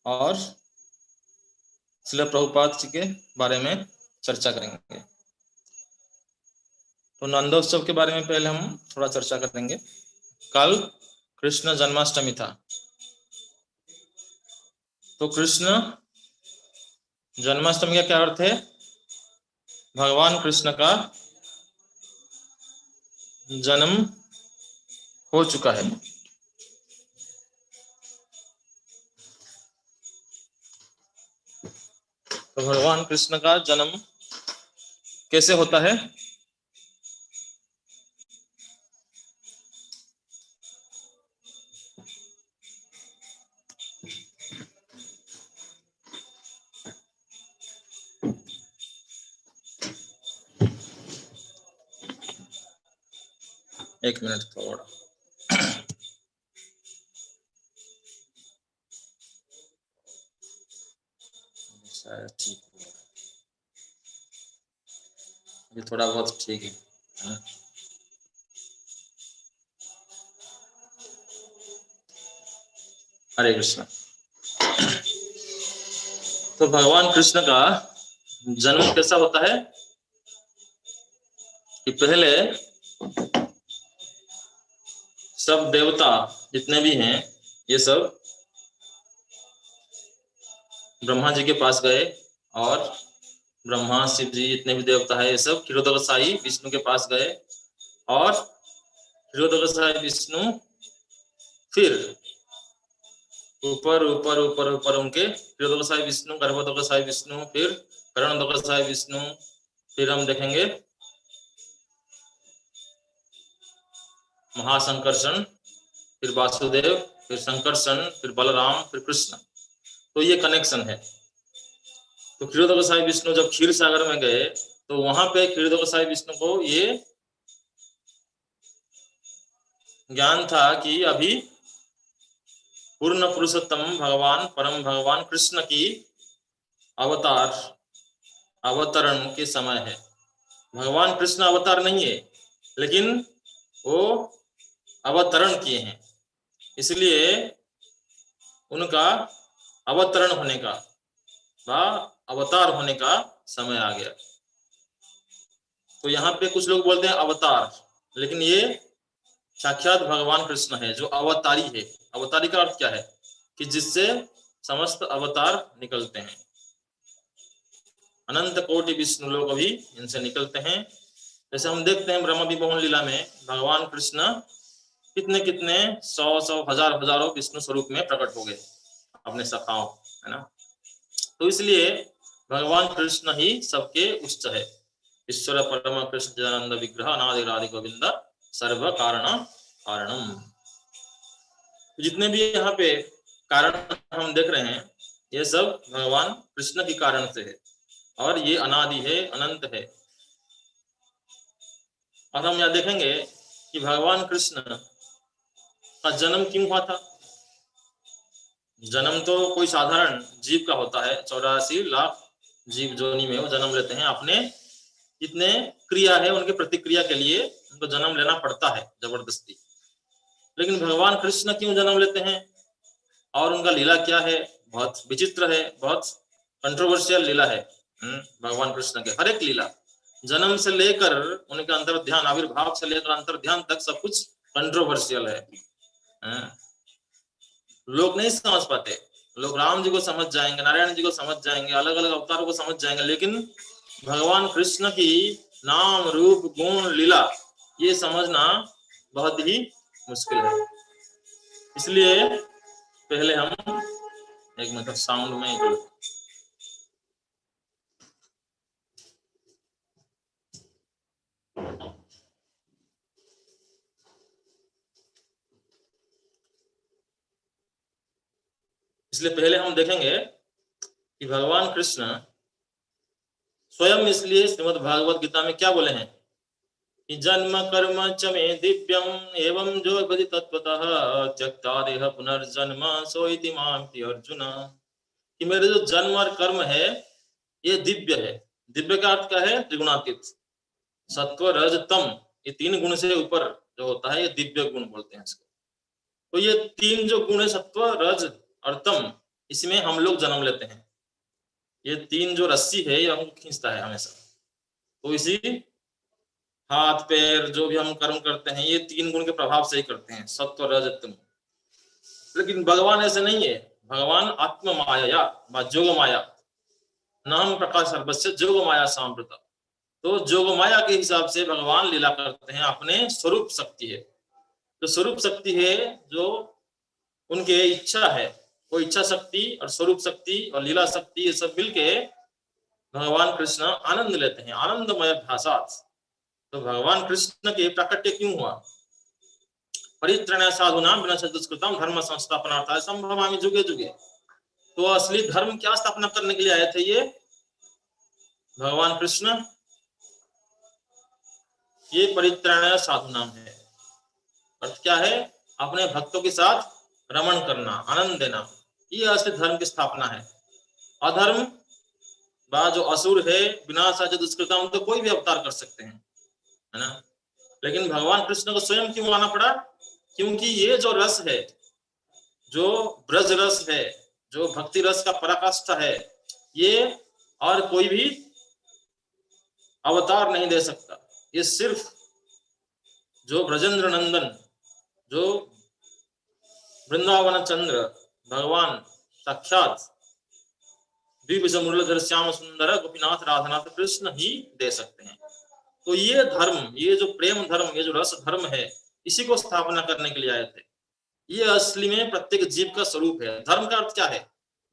और श्रील प्रभुपाद जी के बारे में चर्चा करेंगे। तो नंदोत्सव के बारे में पहले हम थोड़ा चर्चा करेंगे। कल कृष्ण जन्माष्टमी था। तो कृष्ण जन्माष्टमी का क्या अर्थ है? भगवान कृष्ण का जन्म हो चुका है। तो भगवान कृष्ण का जन्म कैसे होता है? एक मिनट थोड़ा। शायद ठीक है, ये थोड़ा बहुत ठीक है। हरे कृष्ण। तो भगवान कृष्ण का जन्म कैसा होता है कि पहले सब देवता जितने भी हैं ये सब ब्रह्मा जी के पास गए, और ब्रह्मा शिव जी जितने भी देवता है ये सब क्षीरोदकसाई विष्णु के पास गए, और क्षीरोदकसाई विष्णु फिर ऊपर ऊपर ऊपर ऊपर उनके क्षीरोदकसाई विष्णु, गर्भोदकसाई विष्णु, फिर करणोदकसाई विष्णु, फिर हम देखेंगे महाशंकर्षण, फिर वासुदेव, फिर संकर्षण, फिर बलराम, फिर कृष्ण। तो ये कनेक्शन है। तो क्षीरोदकसाई विष्णु जब क्षीर सागर में गए तो वहां पे क्षीरोदकसाई विष्णु को ये ज्ञान था कि अभी पूर्ण पुरुषोत्तम भगवान परम भगवान कृष्ण की अवतरण के समय है। भगवान कृष्ण अवतार नहीं है, लेकिन वो अवतरण किए हैं, इसलिए उनका अवतरण होने का व अवतार होने का समय आ गया। तो यहाँ पे कुछ लोग बोलते हैं अवतार, लेकिन ये साक्षात भगवान कृष्ण है जो अवतारी है। अवतारी का अर्थ क्या है कि जिससे समस्त अवतार निकलते हैं। अनंत कोटि विष्णु लोग भी इनसे निकलते हैं। जैसे हम देखते हैं ब्रह्म विमोहन लीला में भगवान कृष्ण कितने कितने सौ हजारों विष्णु स्वरूप में प्रकट हो गए अपने सखाओं, है ना। तो इसलिए भगवान कृष्ण ही सबके उच्च है। ईश्वर परम कृष्ण जनानंद विग्रह अनादि राधि गोविंद सर्व कारणम। जितने भी यहाँ पे कारण हम देख रहे हैं ये सब भगवान कृष्ण के कारण से है, और ये अनादि है, अनंत है। और हम यहाँ देखेंगे कि भगवान कृष्ण का जन्म क्यों हुआ था। जन्म तो कोई साधारण जीव का होता है, 84 लाख जीव जोनि में वो जन्म लेते हैं। अपने जितने क्रिया है उनके प्रतिक्रिया के लिए उनको जन्म लेना पड़ता है जबरदस्ती। लेकिन भगवान कृष्ण क्यों जन्म लेते हैं और उनका लीला क्या है? बहुत विचित्र है, बहुत कंट्रोवर्शियल लीला है। भगवान कृष्ण के हर एक लीला, जन्म से लेकर उनके अंतर ध्यान, आविर्भाव से लेकर अंतर ध्यान तक सब कुछ कंट्रोवर्शियल है। लोग नहीं समझ पाते। लोग राम जी को समझ जाएंगे, नारायण जी को समझ जाएंगे, अलग अलग अवतारों को समझ जाएंगे, लेकिन भगवान कृष्ण की नाम रूप गुण लीला ये समझना बहुत ही मुश्किल है। इसलिए पहले हम एक मतलब साउंड में इसलिए पहले हम देखेंगे कि भगवान कृष्ण स्वयं, इसलिए श्रीमद् भागवत गीता में क्या बोले हैं कि जन्म कर्म च मे दिव्यम एवं जो विधि तत्वतः त्यक्ता देह पुनर्जन्म सोइति मांति अर्जुन। कि मेरे जो जन्म और कर्म है ये दिव्य है। दिव्य का अर्थ क्या है? त्रिगुणातीत, सत्व रज तम, ये तीन गुण से ऊपर जो होता है ये दिव्य गुण बोलते हैं इसको। तो ये तीन जो गुण है सत्व रज और तम, इसमें हम लोग जन्म लेते हैं। ये तीन जो रस्सी है ये हमको खींचता है हमेशा। तो इसी हाथ पैर जो भी हम कर्म करते हैं ये तीन गुण के प्रभाव से ही करते हैं, सत्व रज तम। लेकिन भगवान ऐसे नहीं है। भगवान आत्म माया जोग माया नाम प्रकाश सर्वस्य जोग माया सांप्रत। तो जोग माया के हिसाब से भगवान लीला करते हैं, अपने स्वरूप शक्ति है। तो स्वरूप शक्ति है जो उनके इच्छा है, वो इच्छा शक्ति और स्वरूप शक्ति और लीला शक्ति ये सब मिलके भगवान कृष्ण आनंद लेते हैं, आनंदमय भाषात। तो भगवान कृष्ण के प्राकट्य क्यों हुआ? परित्रणय साधुनाम विनाशाय दुष्कृतम धर्म संस्थापनार्थाय संभवामि जुगे जुगे। तो असली धर्म क्या स्थापना करने के लिए आए थे ये भगवान कृष्ण? ये परित्रणय साधुनाम है। अर्थ क्या है? अपने भक्तों के साथ रमण करना, आनंद देना, ये असली धर्म की स्थापना है। अधर्म बा जो असुर है, विनाशाय दुष्कृतम, तो कोई भी अवतार कर सकते हैं, है ना। लेकिन भगवान कृष्ण को स्वयं क्यों आना पड़ा? क्योंकि ये जो रस है, जो ब्रज रस है, जो भक्ति रस का पराकाष्ठा है, ये और कोई भी अवतार नहीं दे सकता। ये सिर्फ जो ब्रजेंद्र नंदन, जो वृंदावन चंद्र भगवान साक्षात द्विभुज मुरलीधर श्याम सुंदर गोपीनाथ राधानाथ कृष्ण ही दे सकते हैं। तो ये धर्म, ये जो प्रेम धर्म, ये जो रस धर्म है, इसी को स्थापना करने के लिए आए थे। ये असली में प्रत्येक जीव का स्वरूप है। धर्म का अर्थ क्या है?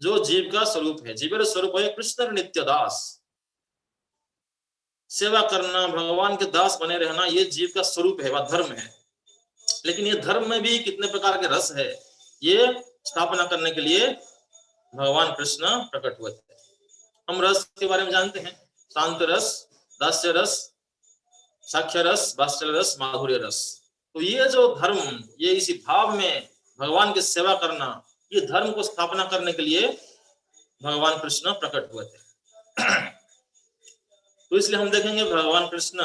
जो जीव का स्वरूप है। जीवेर स्वरूप है कृष्ण नित्य दास। सेवा करना, भगवान के दास बने रहना, ये जीव का स्वरूप है, वह धर्म है। लेकिन ये धर्म में भी कितने प्रकार के रस है, ये स्थापना करने के लिए भगवान कृष्ण प्रकट हुए थे। हम रस के बारे में जानते हैं, शांत रस, दास्य रस, साक्ष्य रस, वात्सल्य रस, माधुर्य रस। तो ये जो धर्म, ये इसी भाव में भगवान की सेवा करना, ये धर्म को स्थापना करने के लिए भगवान कृष्ण प्रकट हुए थे। तो इसलिए हम देखेंगे भगवान कृष्ण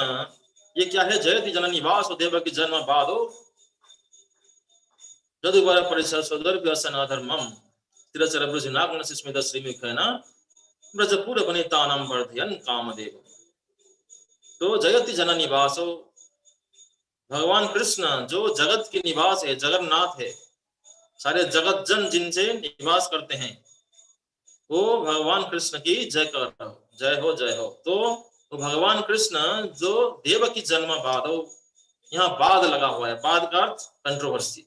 ये क्या है? जयति जननी वासो देवकी जन्म बादो जदुवर परिसर सदर व्यसन अधर्मम तिरचर ब्रज नागन स्मित श्रीमुखेन ब्रजपुर वनितानां वर्धयन् कामदेव। तो जयति जननी वासो, भगवान कृष्ण जो जगत के निवास है, जगन्नाथ है, सारे जगत जन जिनसे निवास करते हैं, वो भगवान कृष्ण की जय कर रहा हो, जय हो जय हो। तो भगवान कृष्ण जो देवकी जन्म बादो, यहाँ बाद लगा हुआ है, बाद का अर्थ कंट्रोवर्सी।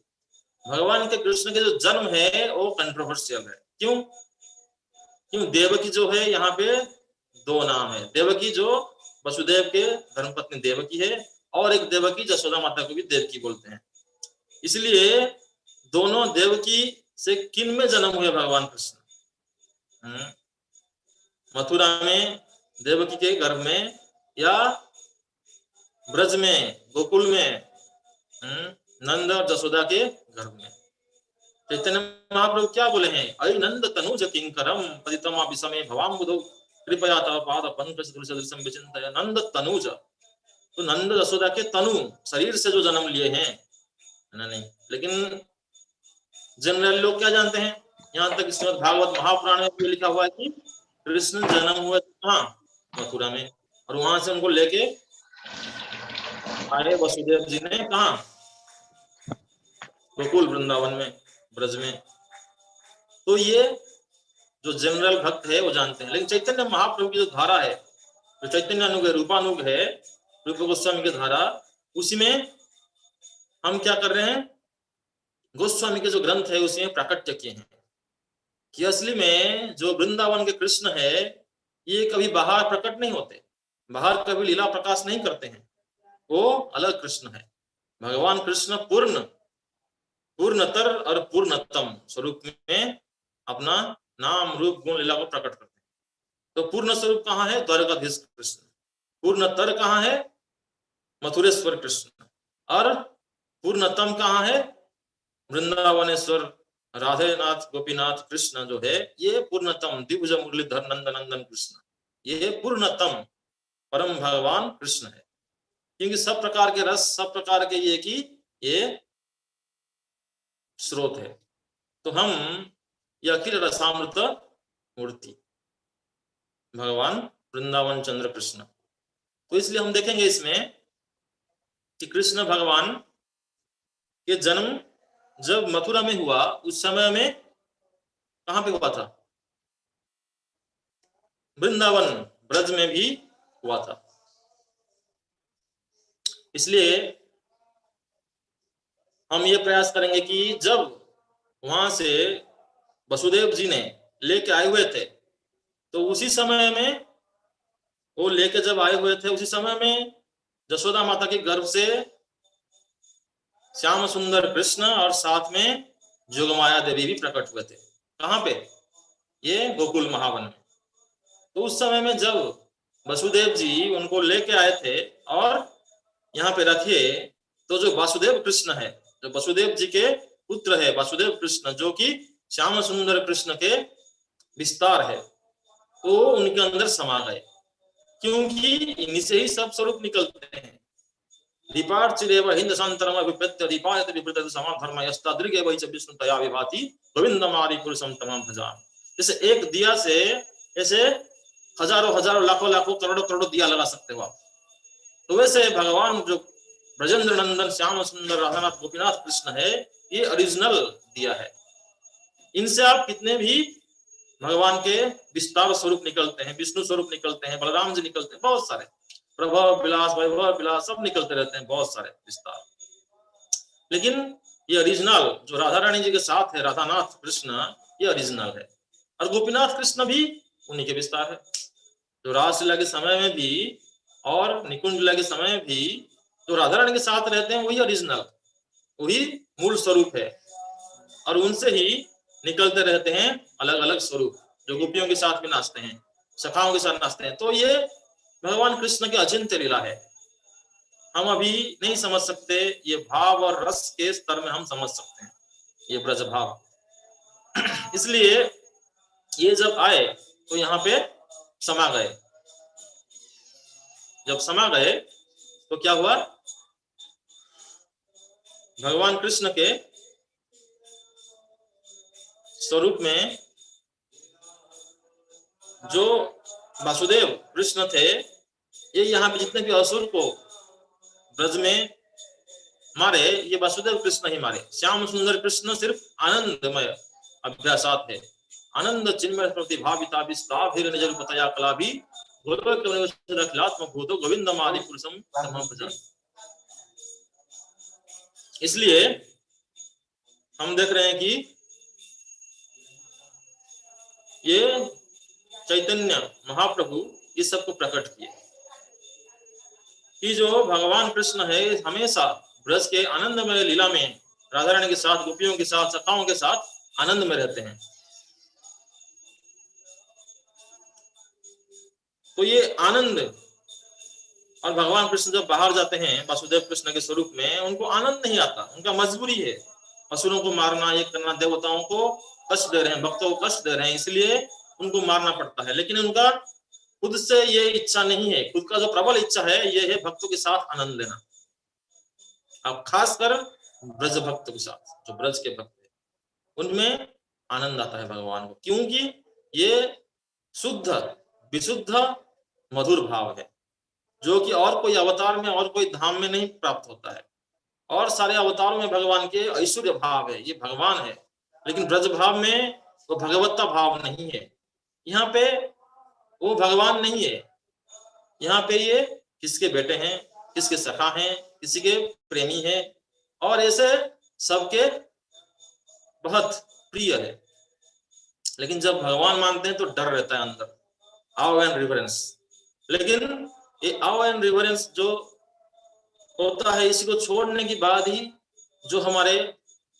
भगवान के कृष्ण के जो जन्म है वो कंट्रोवर्शियल है। क्यों? क्यों? देवकी जो है यहाँ पे दो नाम है। देवकी जो वसुदेव के धर्मपत्नी देवकी है, और एक देवकी जसोदा माता को भी देवकी बोलते हैं। इसलिए दोनों देवकी से किन में जन्म हुए भगवान कृष्ण? मथुरा में देवकी के गर्भ में, या ब्रज में गोकुल में नंद और जसोदा के गर्भ में? चैतन्य महाप्रभु क्या बोले हैं? अयि नंद तनुज किंकरम पतितमा विषमे भवाम्बुधौ कृपया तव पाद पंकज तुलसीदृशं विचिन्तय। नंद तनुज, तो नंद जसोदा के तनु, शरीर से जो जन्म लिए हैं, नहीं। लेकिन जनरल लोग क्या जानते हैं? यहाँ तक श्रीमद् भागवत महापुराण में भी लिखा हुआ है कि कृष्ण जन्म हुए कहाँ? मथुरा में, और वहां से उनको लेके आए वसुदेव जी ने कहा? गोकुल वृंदावन में, ब्रज में। तो ये जो जनरल भक्त है वो जानते हैं। लेकिन चैतन्य महाप्रभु की जो धारा है, जो चैतन्य अनुग है, रूपानुग है, रूप गोस्वामी की धारा, उसमें हम क्या कर रहे हैं? गोस्वामी के जो ग्रंथ है उसमें प्राकट्य किए हैं कि असली में जो वृंदावन के कृष्ण है ये कभी बाहर प्रकट नहीं होते, बाहर कभी लीला प्रकाश नहीं करते हैं, वो अलग कृष्ण है। भगवान कृष्ण पूर्ण, पूर्णतर और पूर्णतम स्वरूप में अपना नाम रूप गुण लीला को प्रकट करते हैं। तो पूर्ण स्वरूप कहाँ है? द्वारकाधीश कृष्ण। पूर्णतर कहाँ है? मथुरेश्वर कृष्ण। और पूर्णतम कहाँ है? वृंदावनेश्वर राधेनाथ गोपीनाथ कृष्ण जो है, ये पूर्णतम द्विभुज मुरलीधर नंदनंदन कृष्ण, ये पूर्णतम परम भगवान कृष्ण है। क्योंकि सब प्रकार के रस, सब प्रकार के ये स्रोत है। तो हम यह अखिल रसामृत मूर्ति भगवान वृंदावन चंद्र कृष्ण। तो इसलिए हम देखेंगे इसमें कि कृष्ण भगवान के जन्म जब मथुरा में हुआ उस समय में कहां पे हुआ था? वृंदावन ब्रज में भी हुआ था। इसलिए हम ये प्रयास करेंगे कि जब वहां से वसुदेव जी ने लेके आए हुए थे तो उसी समय में वो लेके जब आए हुए थे उसी समय में यशोदा माता के गर्भ से श्याम सुंदर कृष्ण और साथ में जोगमाया देवी भी प्रकट हुए थे। कहां पे? ये गोकुल महावन में। तो उस समय में जब वसुदेव जी उनको लेके आए थे और यहाँ पे रखे, तो जो वासुदेव कृष्ण है, जो वसुदेव जी के पुत्र है वासुदेव कृष्ण, जो कि श्याम सुंदर कृष्ण के विस्तार है, तो उनके अंदर समा गए, क्योंकि इन्हीं से ही सब स्वरूप निकलते हैं। दीपार्चिदेव हिंद संतरम अभिप्रत्य दीपायत विपरीत समाधर्म यस्तादृगे वही च विष्णु तया विभाति गोविंदमादि पुरुषम तमाम भजान। जैसे एक दिया से ऐसे हजारों हजारों लाखों लाखों करोड़ों करोड़ों दिया लगा सकते हो आप, तो वैसे भगवान जो ब्रजेंद्र नंदन श्याम सुंदर राधानाथ गोपीनाथ कृष्ण है, ये ओरिजिनल दिया है। इनसे आप कितने भी भगवान के विस्तार स्वरूप निकलते हैं, विष्णु स्वरूप निकलते हैं, बलराम जी निकलते हैं, बहुत सारे प्रभव विलास वैभव विलास सब निकलते रहते हैं, बहुत सारे विस्तार। लेकिन ये ओरिजिनल जो राधा रानी जी के साथ है, राधानाथ कृष्ण, ये ओरिजिनल है। और गोपीनाथ कृष्ण भी उन्हीं के विस्तार है। जो रासलीला के समय में भी और निकुंज लीला के समय में भी जो राधा रानी के साथ रहते हैं वही ओरिजिनल, वही मूल स्वरूप है। और उनसे ही निकलते रहते हैं अलग अलग स्वरूप, जो गोपियों के साथ भी नाचते हैं, सखाओं के साथ नाचते हैं। तो ये भगवान कृष्ण की अचिंत्य लीला है। हम अभी नहीं समझ सकते, ये भाव और रस के स्तर में हम समझ सकते हैं ये ब्रज भाव। इसलिए ये जब आए तो यहाँ पे समा गए। जब समा गए तो क्या हुआ? भगवान कृष्ण के स्वरूप में जो वासुदेव कृष्ण थे, ये यहाँ पे जितने भी असुर को ब्रज में मारे, ये वासुदेव कृष्ण ही मारे। श्याम सुंदर कृष्ण सिर्फ आनंदमय अभ्यासात है। आनंद चिन्मय प्रतिभाविता विस्ताभिर निज रूपतया कला भी भूतो गोविंदमादि पुरुषम तमाम भजन। इसलिए हम देख रहे हैं कि ये चैतन्य महाप्रभु इस सबको प्रकट किए कि जो भगवान कृष्ण है हमेशा ब्रज के आनंदमय लीला में राधा रानी के साथ, गोपियों के साथ, सखाओं के साथ आनंद में रहते हैं। तो ये आनंद, और भगवान कृष्ण जब बाहर जाते हैं वासुदेव कृष्ण के स्वरूप में, उनको आनंद नहीं आता, उनका मजबूरी है। असुरों को मारना, ये करना, देवताओं को कष्ट दे रहे हैं, भक्तों को कष्ट दे रहे हैं, इसलिए उनको मारना पड़ता है। लेकिन उनका खुद से ये इच्छा नहीं है, खुद का जो प्रबल इच्छा है ये है भक्तों के साथ आनंद लेना। अब खासकर ब्रज भक्त के साथ, जो ब्रज के भक्त है उनमें आनंद आता है भगवान को, क्योंकि ये शुद्ध विशुद्ध मधुर भाव है, जो कि और कोई अवतार में और कोई धाम में नहीं प्राप्त होता है। और सारे अवतारों में भगवान के ऐश्वर्य भाव है, ये भगवान है, लेकिन ब्रज भाव में वो भगवत्ता भाव नहीं है। यहाँ पे वो भगवान नहीं है, यहाँ पे ये किसके बेटे हैं, किसके सखा हैं, किसी के प्रेमी हैं, और ऐसे सबके बहुत प्रिय है। लेकिन जब भगवान मानते हैं तो डर रहता है अंदर, आव एंड रिवरेंस। लेकिन ये आव एंड रिवरेंस जो होता है, इसी को छोड़ने के बाद ही जो हमारे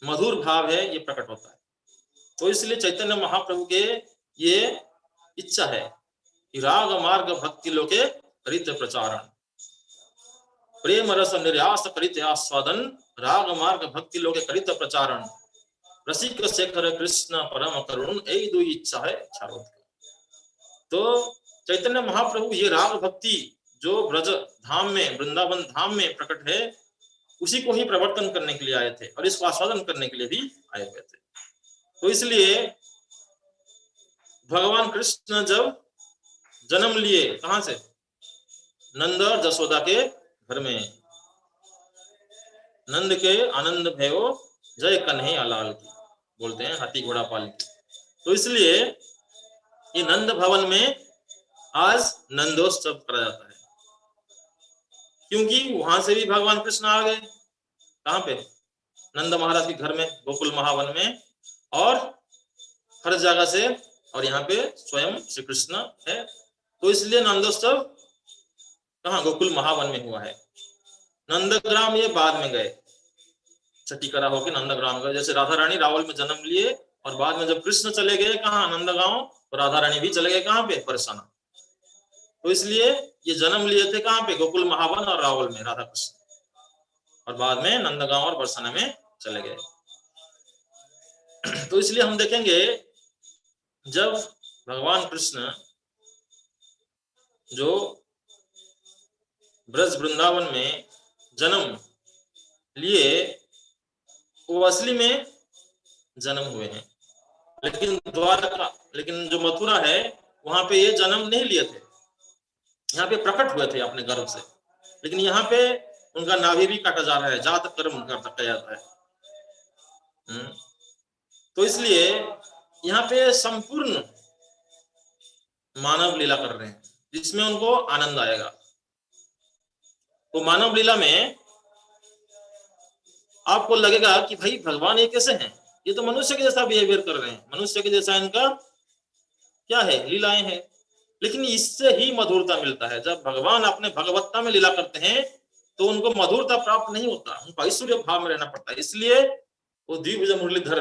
मधुर भाव है ये प्रकट होता है। तो इसलिए चैतन्य महाप्रभु के ये इच्छा है कि राग मार्ग भक्ति लोके करित प्रचारण, प्रेम रस निर्यास करित आस्वादन, राग मार्ग भक्ति लोके करित प्रचारण, रसिक शेखर कृष्ण परम करुण, यही दो इच्छा है चारों। तो चैतन्य महाप्रभु ये राग भक्ति जो ब्रज धाम में, वृंदावन धाम में प्रकट है, उसी को ही प्रवर्तन करने के लिए आए थे और इसको आस्वादन करने के लिए भी आए हुए थे। तो इसलिए भगवान कृष्ण जब जन्म लिए, कहां से? नंद और जसोदा के घर में। नंद के आनंद भयो जय कन्हैया लाल की, बोलते हैं हाथी घोड़ा पाल की। तो इसलिए ये नंद भवन में आज नंदोत्सव करा जाता है, क्योंकि वहां से भी भगवान कृष्ण आ गए। कहां पे? नंद महाराज के घर में, गोकुल महावन में, और हर जगह से, और यहाँ पे स्वयं श्री कृष्ण है। तो इसलिए नंदोत्सव कहाँ? गोकुल महावन में हुआ है। नंदग्राम ये बाद में गए, छठीकरा होके नंदग्राम गए। जैसे राधा रानी रावल में जन्म लिए, और बाद में जब कृष्ण चले गए कहाँ? नंदगांव, तो राधा रानी भी चले गए कहाँ पे? बरसाना। तो इसलिए ये जन्म लिए थे कहाँ पे? गोकुल महावन और रावल में, राधा कृष्ण, और बाद में नंदगांव और बरसाना में चले गए। तो इसलिए हम देखेंगे जब भगवान कृष्ण जो ब्रज वृंदावन में जन्म लिए, वो असली में जन्म हुए हैं, लेकिन द्वारका, लेकिन जो मथुरा है वहां पे ये जन्म नहीं लिए थे। यहाँ पे प्रकट हुए थे अपने गर्भ से, लेकिन यहाँ पे उनका नाभि भी काटा जा रहा है, जात कर्म कटा जाता है। तो इसलिए यहाँ पे संपूर्ण मानव लीला कर रहे हैं, जिसमें उनको आनंद आएगा। तो मानव लीला में आपको लगेगा कि भाई भगवान ये कैसे हैं? ये तो मनुष्य के जैसा बिहेवियर कर रहे हैं, मनुष्य के जैसा इनका क्या है? लीलाएं हैं। लेकिन इससे ही मधुरता मिलता है। जब भगवान अपने भगवत्ता में लीला करते हैं तो उनको मधुरता प्राप्त नहीं होता, उनको ऐश्वर्य भाव में रहना पड़ता है। इसलिए वो द्विभुज मुरलीधर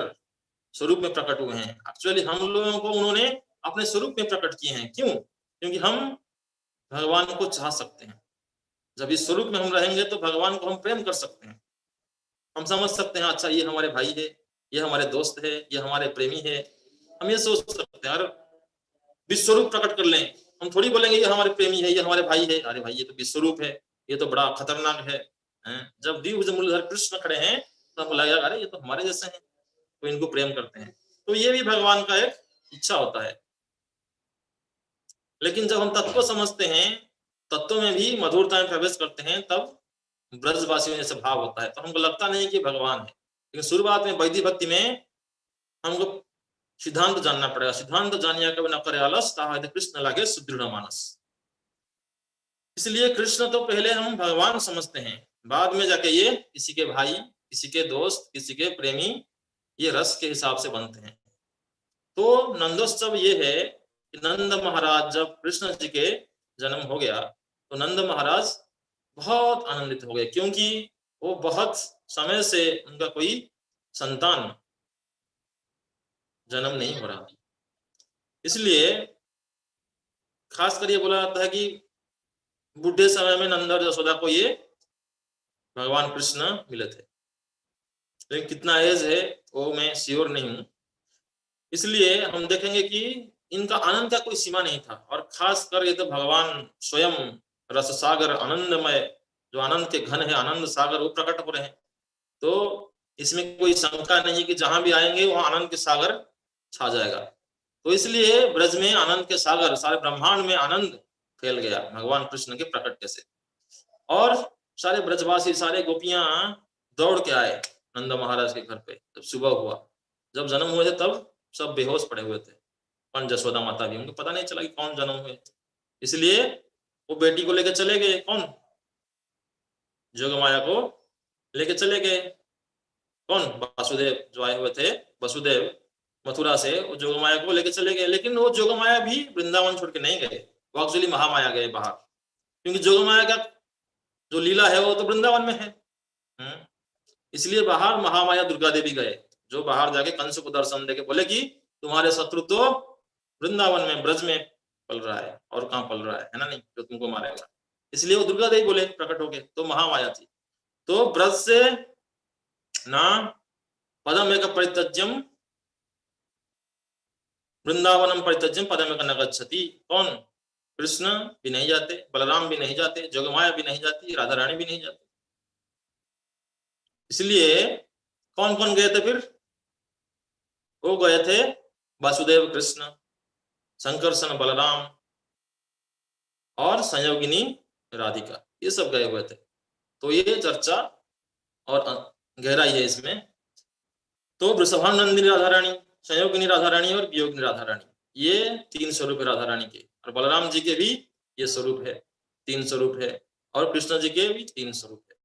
स्वरूप में प्रकट हुए हैं। एक्चुअली हम लोगों को उन्होंने अपने स्वरूप में प्रकट किए हैं। क्यों? क्योंकि हम भगवान को चाह सकते हैं। जब इस स्वरूप में हम रहेंगे तो भगवान को हम प्रेम कर सकते हैं। हम समझ सकते हैं, अच्छा ये हमारे भाई है, ये हमारे दोस्त है, ये हमारे प्रेमी है। हम ये सोच सकते हैं। और विश्वरूप प्रकट कर लें, हम थोड़ी बोलेंगे ये हमारे प्रेमी है, ये हमारे भाई है। अरे भाई ये तो विश्वरूप है, ये तो बड़ा खतरनाक है। जब द्विभुज मुरलीधर कृष्ण खड़े हैं तो हमको लगेगा अरे ये तो हमारे जैसे हैं, तो इनको प्रेम करते हैं। तो ये भी भगवान का एक इच्छा होता है। लेकिन जब हम तत्व को समझते हैं, तत्व में भी मधुरता में प्रवेश करते हैं, तब ब्रजवासियों जैसे भाव होता है। तो हमको लगता नहीं कि भगवान है। लेकिन शुरुआत में वैदिक भक्ति में हमको सिद्धांत जानना पड़ेगा। सिद्धांत जानिया कभी न करे आलस, ताहद कृष्ण लागे सुदृढ़ मानस। इसलिए कृष्ण तो पहले हम भगवान समझते हैं, बाद में जाके ये किसी के भाई, किसी के दोस्त, किसी के प्रेमी, ये रस के हिसाब से बनते हैं। तो नंदोत्सव ये है कि नंद महाराज जब कृष्ण जी के जन्म हो गया तो नंद महाराज बहुत आनंदित हो गए, क्योंकि वो बहुत समय से उनका कोई संतान जन्म नहीं हो रहा। इसलिए खासकर ये बोला जाता है कि बुढ़े समय में नंद और यशोदा को ये भगवान कृष्ण मिले थे। लेकिन कितना एज है वो मैं श्योर नहीं हूं। इसलिए हम देखेंगे कि इनका आनंद का कोई सीमा नहीं था। और खासकर ये तो भगवान स्वयं रस सागर आनंदमय, जो आनंद के घन है, आनंद सागर, वो प्रकट हो रहे हैं। तो इसमें कोई शंका नहीं कि जहां भी आएंगे वहां आनंद के सागर छा जाएगा। तो इसलिए ब्रज में आनंद के सागर, सारे ब्रह्मांड में आनंद फैल गया भगवान कृष्ण के प्रकट से। और सारे ब्रजवासी, सारे गोपियां दौड़ के आए नंद महाराज के घर पे। जब सुबह हुआ, जब जन्म हुए थे, तब सब बेहोश पड़े हुए थे। और जसोदा माता भी, उनको पता नहीं चला कि कौन जन्म हुए। इसलिए वो बेटी को लेकर चले गए। कौन? जोगमाया को लेके चले गए। कौन? वासुदेव जो आए हुए थे, वसुदेव मथुरा से, वो जोगमाया को लेके चले गए। लेकिन वो जोगमाया भी वृंदावन छोड़ के नहीं गए, वो एक्चुअली महामाया गए बाहर। क्योंकि जोगमाया का जो लीला है वो तो वृंदावन में है। इसलिए बाहर महामाया दुर्गा देवी गए, जो बाहर जाके कंस को दर्शन देके बोले कि तुम्हारे शत्रु तो वृंदावन में, ब्रज में पल रहा है, और कहाँ पल रहा है ना, नहीं, जो तुमको मारेगा। इसलिए वो दुर्गा देवी बोले प्रकट होके, तो महामाया थी। तो ब्रज से ना पदम एक परित्यज्यम वृंदावनम परित्यज्यम पदम एक न गच्छति। कौन? कृष्ण भी नहीं जाते, बलराम भी नहीं जाते, जोगमाया भी नहीं जाती, राधा रानी भी नहीं जाती। इसलिए कौन कौन गए थे फिर? वो गए थे वासुदेव कृष्ण, संकर्षण बलराम और संयोगिनी राधिका, ये सब गए हुए थे। तो ये चर्चा और गहराई है इसमें। तो वृषभानंदिनी राधा रानी, संयोगिनी राधा रानी और वियोगिनी राधा रानी, ये 3 स्वरूप है राधा रानी के। और बलराम जी के भी ये स्वरूप है, 3 स्वरूप है। और कृष्ण जी के भी 3 स्वरूप है।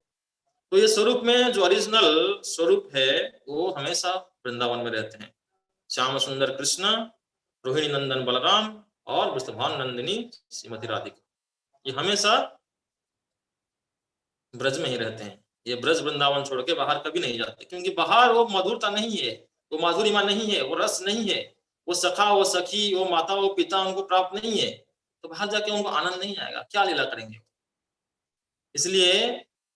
तो ये स्वरूप में जो ओरिजिनल स्वरूप है वो हमेशा वृंदावन में रहते हैं। श्याम सुंदर कृष्ण, रोहिणी नंदन बलराम और वृषभानंदिनी श्रीमती राधिका, ये हमेशा ब्रज में ही रहते हैं। ये ब्रज वृंदावन छोड़ के बाहर कभी नहीं जाते, क्योंकि बाहर वो मधुरता नहीं है, वो माधुरिमा नहीं है, वो रस नहीं है, वो सखा, वो सखी, वो माता, वो पिता उनको प्राप्त नहीं है। तो बाहर जाके उनको आनंद नहीं आएगा, क्या लीला करेंगे। इसलिए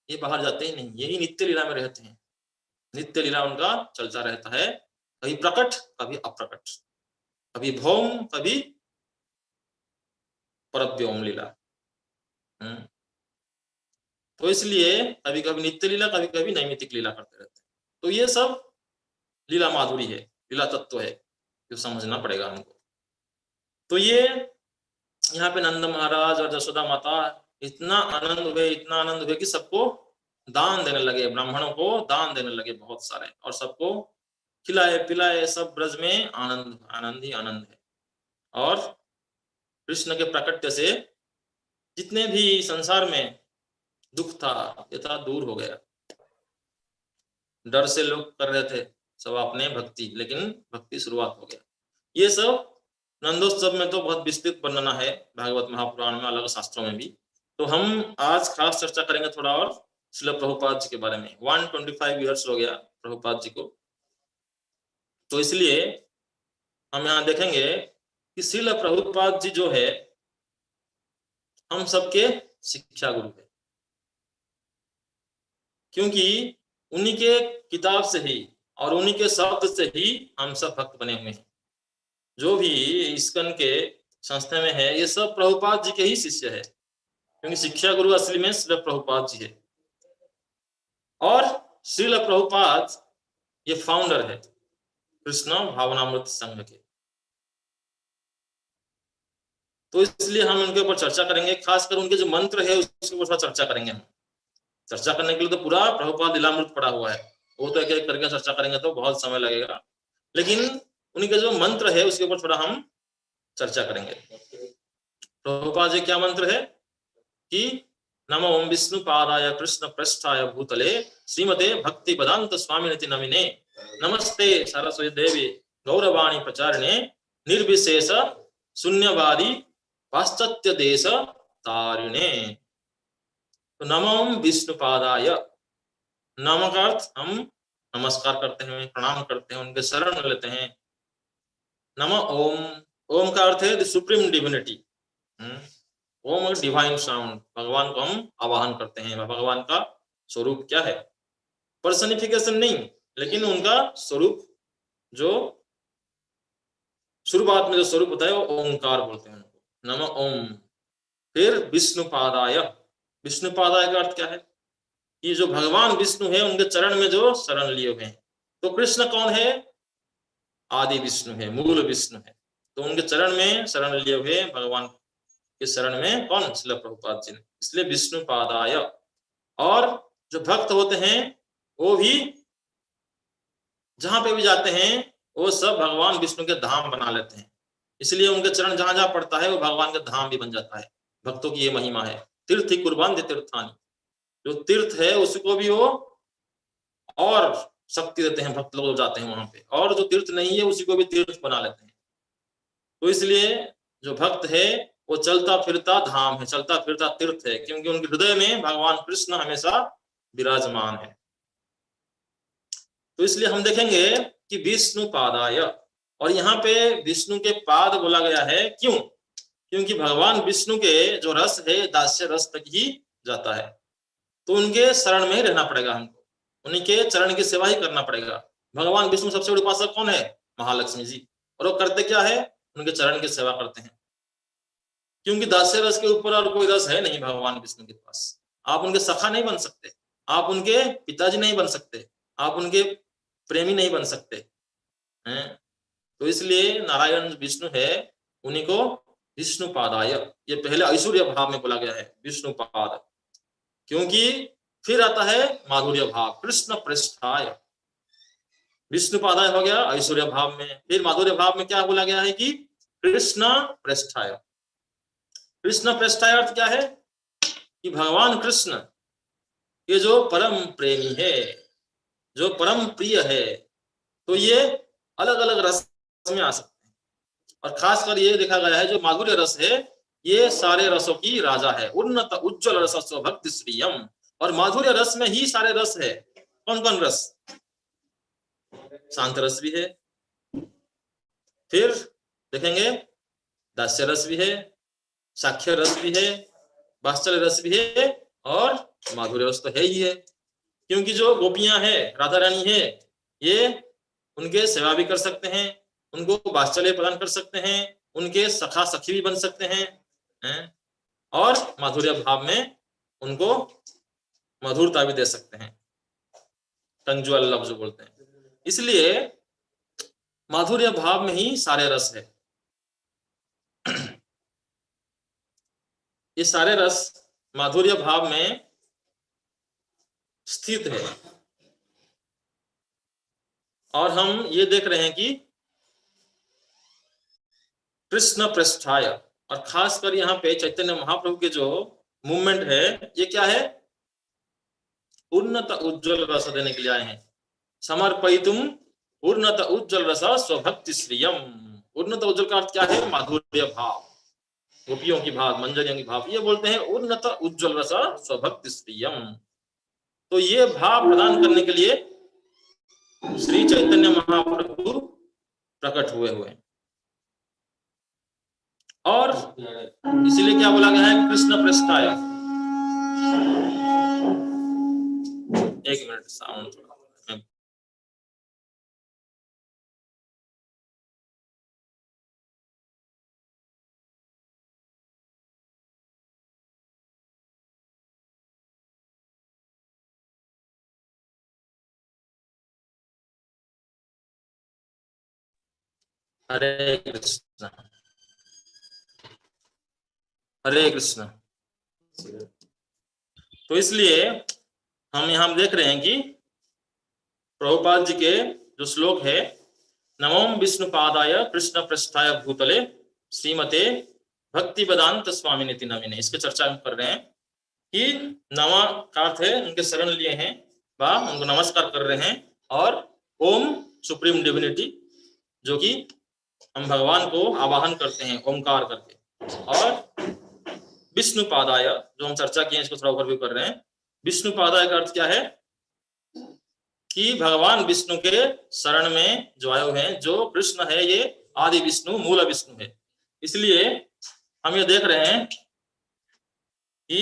ये बाहर जाते ही नहीं, यही नित्य लीला में रहते हैं। नित्य लीला उनका चलता रहता है, कभी प्रकट कभी अप्रकट, कभी भौम कभी परव्योम लीला। तो इसलिए कभी कभी नित्य लीला, कभी कभी नैमित्तिक लीला करते रहते हैं। तो ये सब लीला माधुरी है, लीला तत्व है, जो समझना पड़ेगा हमको। तो ये यहाँ पे नंद महाराज और यशोदा माता इतना आनंद हुए, इतना आनंद हुए कि सबको दान देने लगे, ब्राह्मणों को दान देने लगे बहुत सारे, और सबको खिलाए पिलाए, सब ब्रज में आनंद आनंद ही आनंद है। और कृष्ण के प्राकट्य से जितने भी संसार में दुख था ये था दूर हो गया। डर से लोग कर रहे थे सब अपने भक्ति, लेकिन भक्ति शुरुआत हो गया। ये सब नंदोत्सव में तो बहुत विस्तृत वर्णना है, भागवत महापुराण में, अलग शास्त्रों में भी। तो हम आज खास चर्चा करेंगे थोड़ा और श्रील प्रभुपाद जी के बारे में। 125 ईयर्स हो गया प्रभुपाद जी को, तो इसलिए हम यहाँ देखेंगे कि श्रील प्रभुपाद जी जो है हम सबके शिक्षा गुरु है, क्योंकि उन्हीं के किताब से ही और उन्हीं के शब्द से ही हम सब भक्त बने हुए हैं। जो भी इस्कन के संस्था में है ये सब प्रभुपाद जी के ही शिष्य है, क्योंकि शिक्षा गुरु असली में श्रील प्रभुपाद जी है। और श्रील प्रभुपाद ये फाउंडर है कृष्ण भावनामृत संघ के। तो इसलिए हम उनके ऊपर चर्चा करेंगे, खासकर उनके जो मंत्र है उसके ऊपर चर्चा करेंगे। हम चर्चा करने के लिए तो पूरा प्रभुपाद लीलामृत पड़ा हुआ है, वो तो एक एक करके चर्चा करेंगे तो बहुत समय लगेगा, लेकिन उनके जो मंत्र है उसके ऊपर थोड़ा हम चर्चा करेंगे। प्रभुपाद जी क्या मंत्र है कि नमो ओम विष्णु पादाय कृष्ण पृष्ठाय भूतले श्रीमते भक्ति वेदांत स्वामिनिति नमिने नमस्ते सरस्वती देवी गौरवाणी प्रचारिणे निर्विशेष शून्यवादी पाश्चात्य देश तारिणे। तो नमो ओम विष्णु पादाय, नम का अर्थ हम नमस्कार करते हैं, प्रणाम करते हैं, उनके शरण लेते हैं। नम ओम, ओम का अर्थ है the supreme divinity. Om divine sound, भगवान को हम आवाहन करते हैं। भगवान का स्वरूप क्या है, पर्सनिफिकेशन नहीं, लेकिन उनका स्वरूप जो शुरुआत में जो स्वरूप होता है वो ओंकार बोलते हैं उनको, नम ओम। फिर विष्णुपादाय, विष्णुपादाय का अर्थ क्या है कि जो भगवान विष्णु है उनके चरण में जो शरण लिए हुए हैं। तो कृष्ण कौन है, आदि विष्णु है, मूल विष्णु है। तो उनके चरण में शरण लिए हुए भगवान के शरण में कौन, श्रील प्रभुपाद जी ने, इसलिए विष्णुपादाय। और जो भक्त होते हैं वो भी जहां पे भी जाते हैं वो सब भगवान विष्णु के धाम बना लेते हैं, इसलिए उनके चरण जहां जहां पड़ता है वो भगवान का धाम भी बन जाता है। भक्तों की ये महिमा है। तीर्थी कुर्बान तीर्थानी, जो तीर्थ है उसको भी वो और शक्ति देते हैं, भक्त लोग जाते हैं वहां पे, और जो तीर्थ नहीं है उसी को भी तीर्थ बना लेते हैं। तो इसलिए जो भक्त है वो चलता फिरता धाम है, चलता फिरता तीर्थ है, क्योंकि उनके हृदय में भगवान कृष्ण हमेशा विराजमान है। तो इसलिए हम देखेंगे कि विष्णु पादाय, और यहाँ पे विष्णु के पाद बोला गया है, क्यों, क्योंकि भगवान विष्णु के जो रस है दास्य रस तक ही जाता है। तो उनके शरण में ही रहना पड़ेगा हमको, उन्हीं के चरण की सेवा ही करना पड़ेगा। भगवान विष्णु सबसे बड़ी उपासक कौन है, महालक्ष्मी जी, और वो करते क्या है, उनके चरण की सेवा करते हैं, क्योंकि दास्य रस के ऊपर और कोई रस है नहीं भगवान विष्णु के पास। आप उनके सखा नहीं बन सकते, आप उनके पिताजी नहीं बन सकते, आप उनके प्रेमी नहीं बन सकते हैं। तो इसलिए नारायण विष्णु है उन्हीं को विष्णुपादाय, ये पहले ऐश्वर्य भाव में बोला गया है विष्णुपाद, क्योंकि फिर आता है माधुर्य भाव कृष्ण पृष्ठाय। विष्णुपादाय हो गया ऐश्वर्य भाव में, फिर माधुर्य भाव में क्या बोला गया है कि कृष्ण पृष्ठाय। कृष्ण पृष्ठाय अर्थ क्या है कि भगवान कृष्ण ये जो परम प्रेमी है, जो परम प्रिय है, तो ये अलग अलग रस में आ सकते हैं। और खासकर ये देखा गया है जो माधुर्य रस है ये सारे रसों की राजा है। उन्नत उज्ज्वल रस भक्ति श्रियम, और माधुर्य रस में ही सारे रस है। कौन कौन रस? शांत रस भी है, फिर देखेंगे दास्य रस भी है, साक्ष्य रस भी है, वात्सल्य रस भी है, और माधुर्य रस तो है ही है। क्योंकि जो गोपियां है, राधा रानी है, ये उनके सेवा भी कर सकते हैं, उनको वात्सल्य प्रदान कर सकते हैं, उनके सखा सखी भी बन सकते हैं, और माधुर्य भाव में उनको मधुरता भी दे सकते हैं, कंजुअल लफ्ज जो बोलते हैं। इसलिए माधुर्य भाव में ही सारे रस है। ये सारे रस माधुर्य भाव में स्थित है। और हम ये देख रहे हैं कि कृष्ण पृष्ठाय, और खासकर यहाँ पे चैतन्य महाप्रभु के जो मूवमेंट है ये क्या है? उन्नत उज्ज्वल रस देने के लिए आए हैं। समर्पयितुम उन्नत उज्ज्वल रस स्वभक्ति श्रियम। उन्नत उज्ज्वल का अर्थ क्या है? माधुर्य भाव, गोपियों की भाव, मंजरियों की भाव, ये बोलते हैं उन्नत उज्ज्वल रस स्वभक्ति श्रियम। तो ये भाव प्रदान करने के लिए श्री चैतन्य महाप्रभु प्रकट हुए हैं। और इसीलिए क्या बोला गया है? कृष्ण पृष्ठाय। एक मिनट साउंड थोड़ा। हरे कृष्ण, हरे कृष्ण। तो इसलिए हम यहाँ देख रहे हैं कि प्रभुपाद जी के जो श्लोक है, नमों विष्णुपादाय कृष्ण पृष्ठाय भूतले श्रीमते भक्ति वेदांत स्वामी निति नवीने, इसके चर्चा हम कर रहे हैं कि नमा का अर्थ है उनके शरण लिए हैं व उनको नमस्कार कर रहे हैं, और ओम सुप्रीम डिविनिटी, जो कि हम भगवान को आवाहन करते हैं ओमकार करके, और विष्णुपादाय जो हम चर्चा किए इसको थोड़ा ओवरव्यू कर रहे हैं। विष्णुपादाय का अर्थ क्या है कि भगवान विष्णु के शरण में जो आए हुए हैं, जो कृष्ण है ये आदि विष्णु मूल विष्णु है। इसलिए हम ये देख रहे हैं कि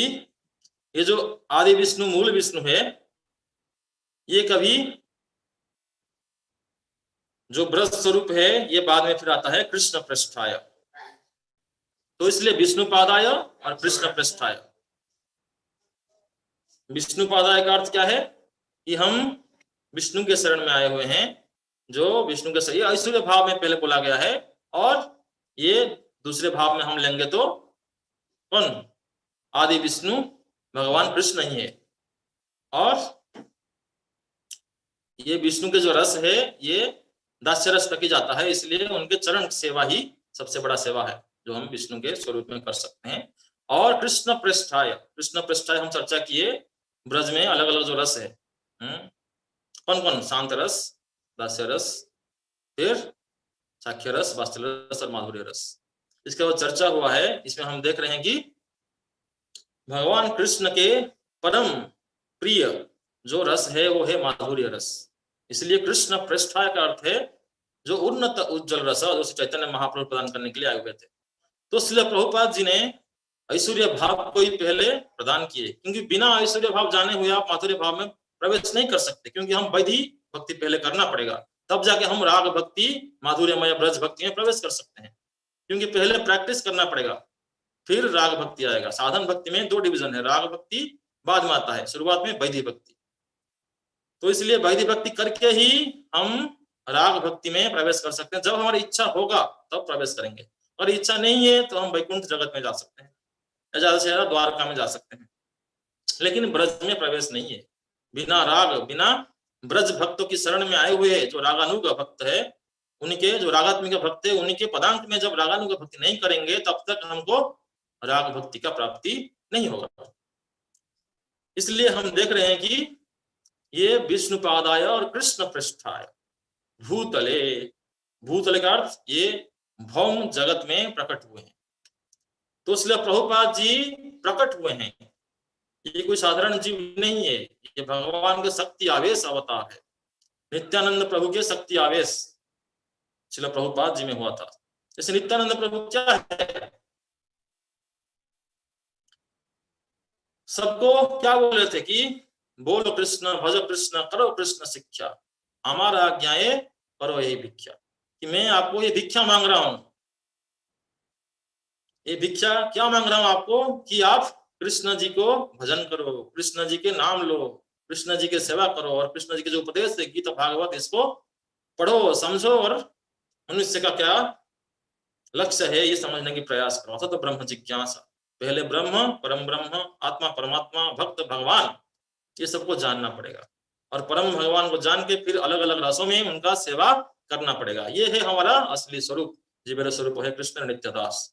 ये जो आदि विष्णु मूल विष्णु है ये कभी जो ब्रज स्वरूप है ये बाद में फिर आता है कृष्ण पृष्ठाय। तो इसलिए विष्णुपादाय और कृष्ण पृष्ठाय। विष्णुपादाय का अर्थ क्या है कि हम विष्णु के शरण में आए हुए हैं, जो विष्णु के सही ऐश्वर्य भाव में पहले बोला गया है, और ये दूसरे भाव में हम लेंगे तो कौन? आदि विष्णु भगवान कृष्ण ही है। और ये विष्णु के जो रस है ये दास्य रस तक ही जाता है, इसलिए उनके चरण सेवा ही सबसे बड़ा सेवा है जो हम विष्णु के स्वरूप में कर सकते हैं। और कृष्ण पृष्ठाय, कृष्ण पृष्ठाय हम चर्चा किए ब्रज में अलग अलग जो रस है, कौन कौन? शांत रस, दास्य रस, फिर साक्ष्य रस, वात्सल्य रस और माधुर्य रस। इसका वो चर्चा हुआ है। इसमें हम देख रहे हैं कि भगवान कृष्ण के परम प्रिय जो रस है वो है माधुर्य रस। इसलिए कृष्ण पृष्ठाय का अर्थ है जो उन्नत उज्ज्वल रस, जो चैतन्य महाप्रभु प्रदान करने के लिए आए हुए थे। तो श्रील प्रभुपाद जी ने ऐश्वर्य भाव को ही पहले प्रदान किए, क्योंकि बिना ऐश्वर्य भाव जाने हुए आप माधुर्य भाव में प्रवेश नहीं कर सकते, क्योंकि हम वैधि भक्ति पहले करना पड़ेगा, तब जाके हम राग भक्ति माधुर्यमय ब्रज भक्ति में प्रवेश कर सकते हैं। क्योंकि पहले प्रैक्टिस करना पड़ेगा, फिर राग भक्ति आएगा। साधन भक्ति में दो डिवीजन है, राग भक्ति बाद में आता है, शुरुआत में वैधि भक्ति। तो इसलिए वैधि भक्ति करके ही हम राग भक्ति में प्रवेश कर सकते हैं। जब हमारी इच्छा होगा तब प्रवेश करेंगे, और इच्छा नहीं है तो हम वैकुंठ जगत में जा सकते हैं, या ज्यादा से ज्यादा द्वारका में जा सकते हैं, लेकिन ब्रज में प्रवेश नहीं है। बिना राग, बिना ब्रज भक्तों की शरण में आए हुए जो रागानुग भक्त है, उनके जो रागात्मिक भक्त है, उनके पदांक में जब रागानुग भक्ति नहीं करेंगे तब तक हमको राग भक्ति का प्राप्ति नहीं होगा। इसलिए हम देख रहे हैं कि ये विष्णुपादाय और कृष्ण पृष्ठाय भूतले, भूतले का अर्थ ये भौम जगत में प्रकट हुए हैं। तो इसलिए प्रभुपाद जी प्रकट हुए हैं, ये कोई साधारण जीव नहीं है, ये भगवान के शक्ति आवेश अवतार है। नित्यानंद प्रभु के शक्ति आवेश श्रील प्रभुपाद जी में हुआ था। जैसे नित्यानंद प्रभु क्या है, सबको क्या बोल रहे थे कि बोलो कृष्ण, भज कृष्ण, करो कृष्ण शिक्षा, हमारा आज्ञाए करो यही भिक्षा, कि मैं आपको ये भिक्षा मांग रहा हूं। ये भिक्षा क्या मांग रहा हूं आपको, कि आप कृष्ण जी को भजन करो, कृष्ण जी के नाम लो, कृष्ण जी की सेवा करो, और कृष्ण जी के जो उपदेश है गीता भागवत, इसको पढ़ो, समझो, और मनुष्य का क्या लक्ष्य है ये समझने की प्रयास करो। तो ब्रह्म जिज्ञासा, पहले ब्रह्म, परम ब्रह्म, आत्मा परमात्मा, भक्त भगवान, ये सबको जानना पड़ेगा, और परम भगवान को जान के फिर अलग अलग रसों में उनका सेवा करना पड़ेगा। ये है हमारा असली स्वरूप, जीवेर स्वरूप है कृष्ण नित्यदास।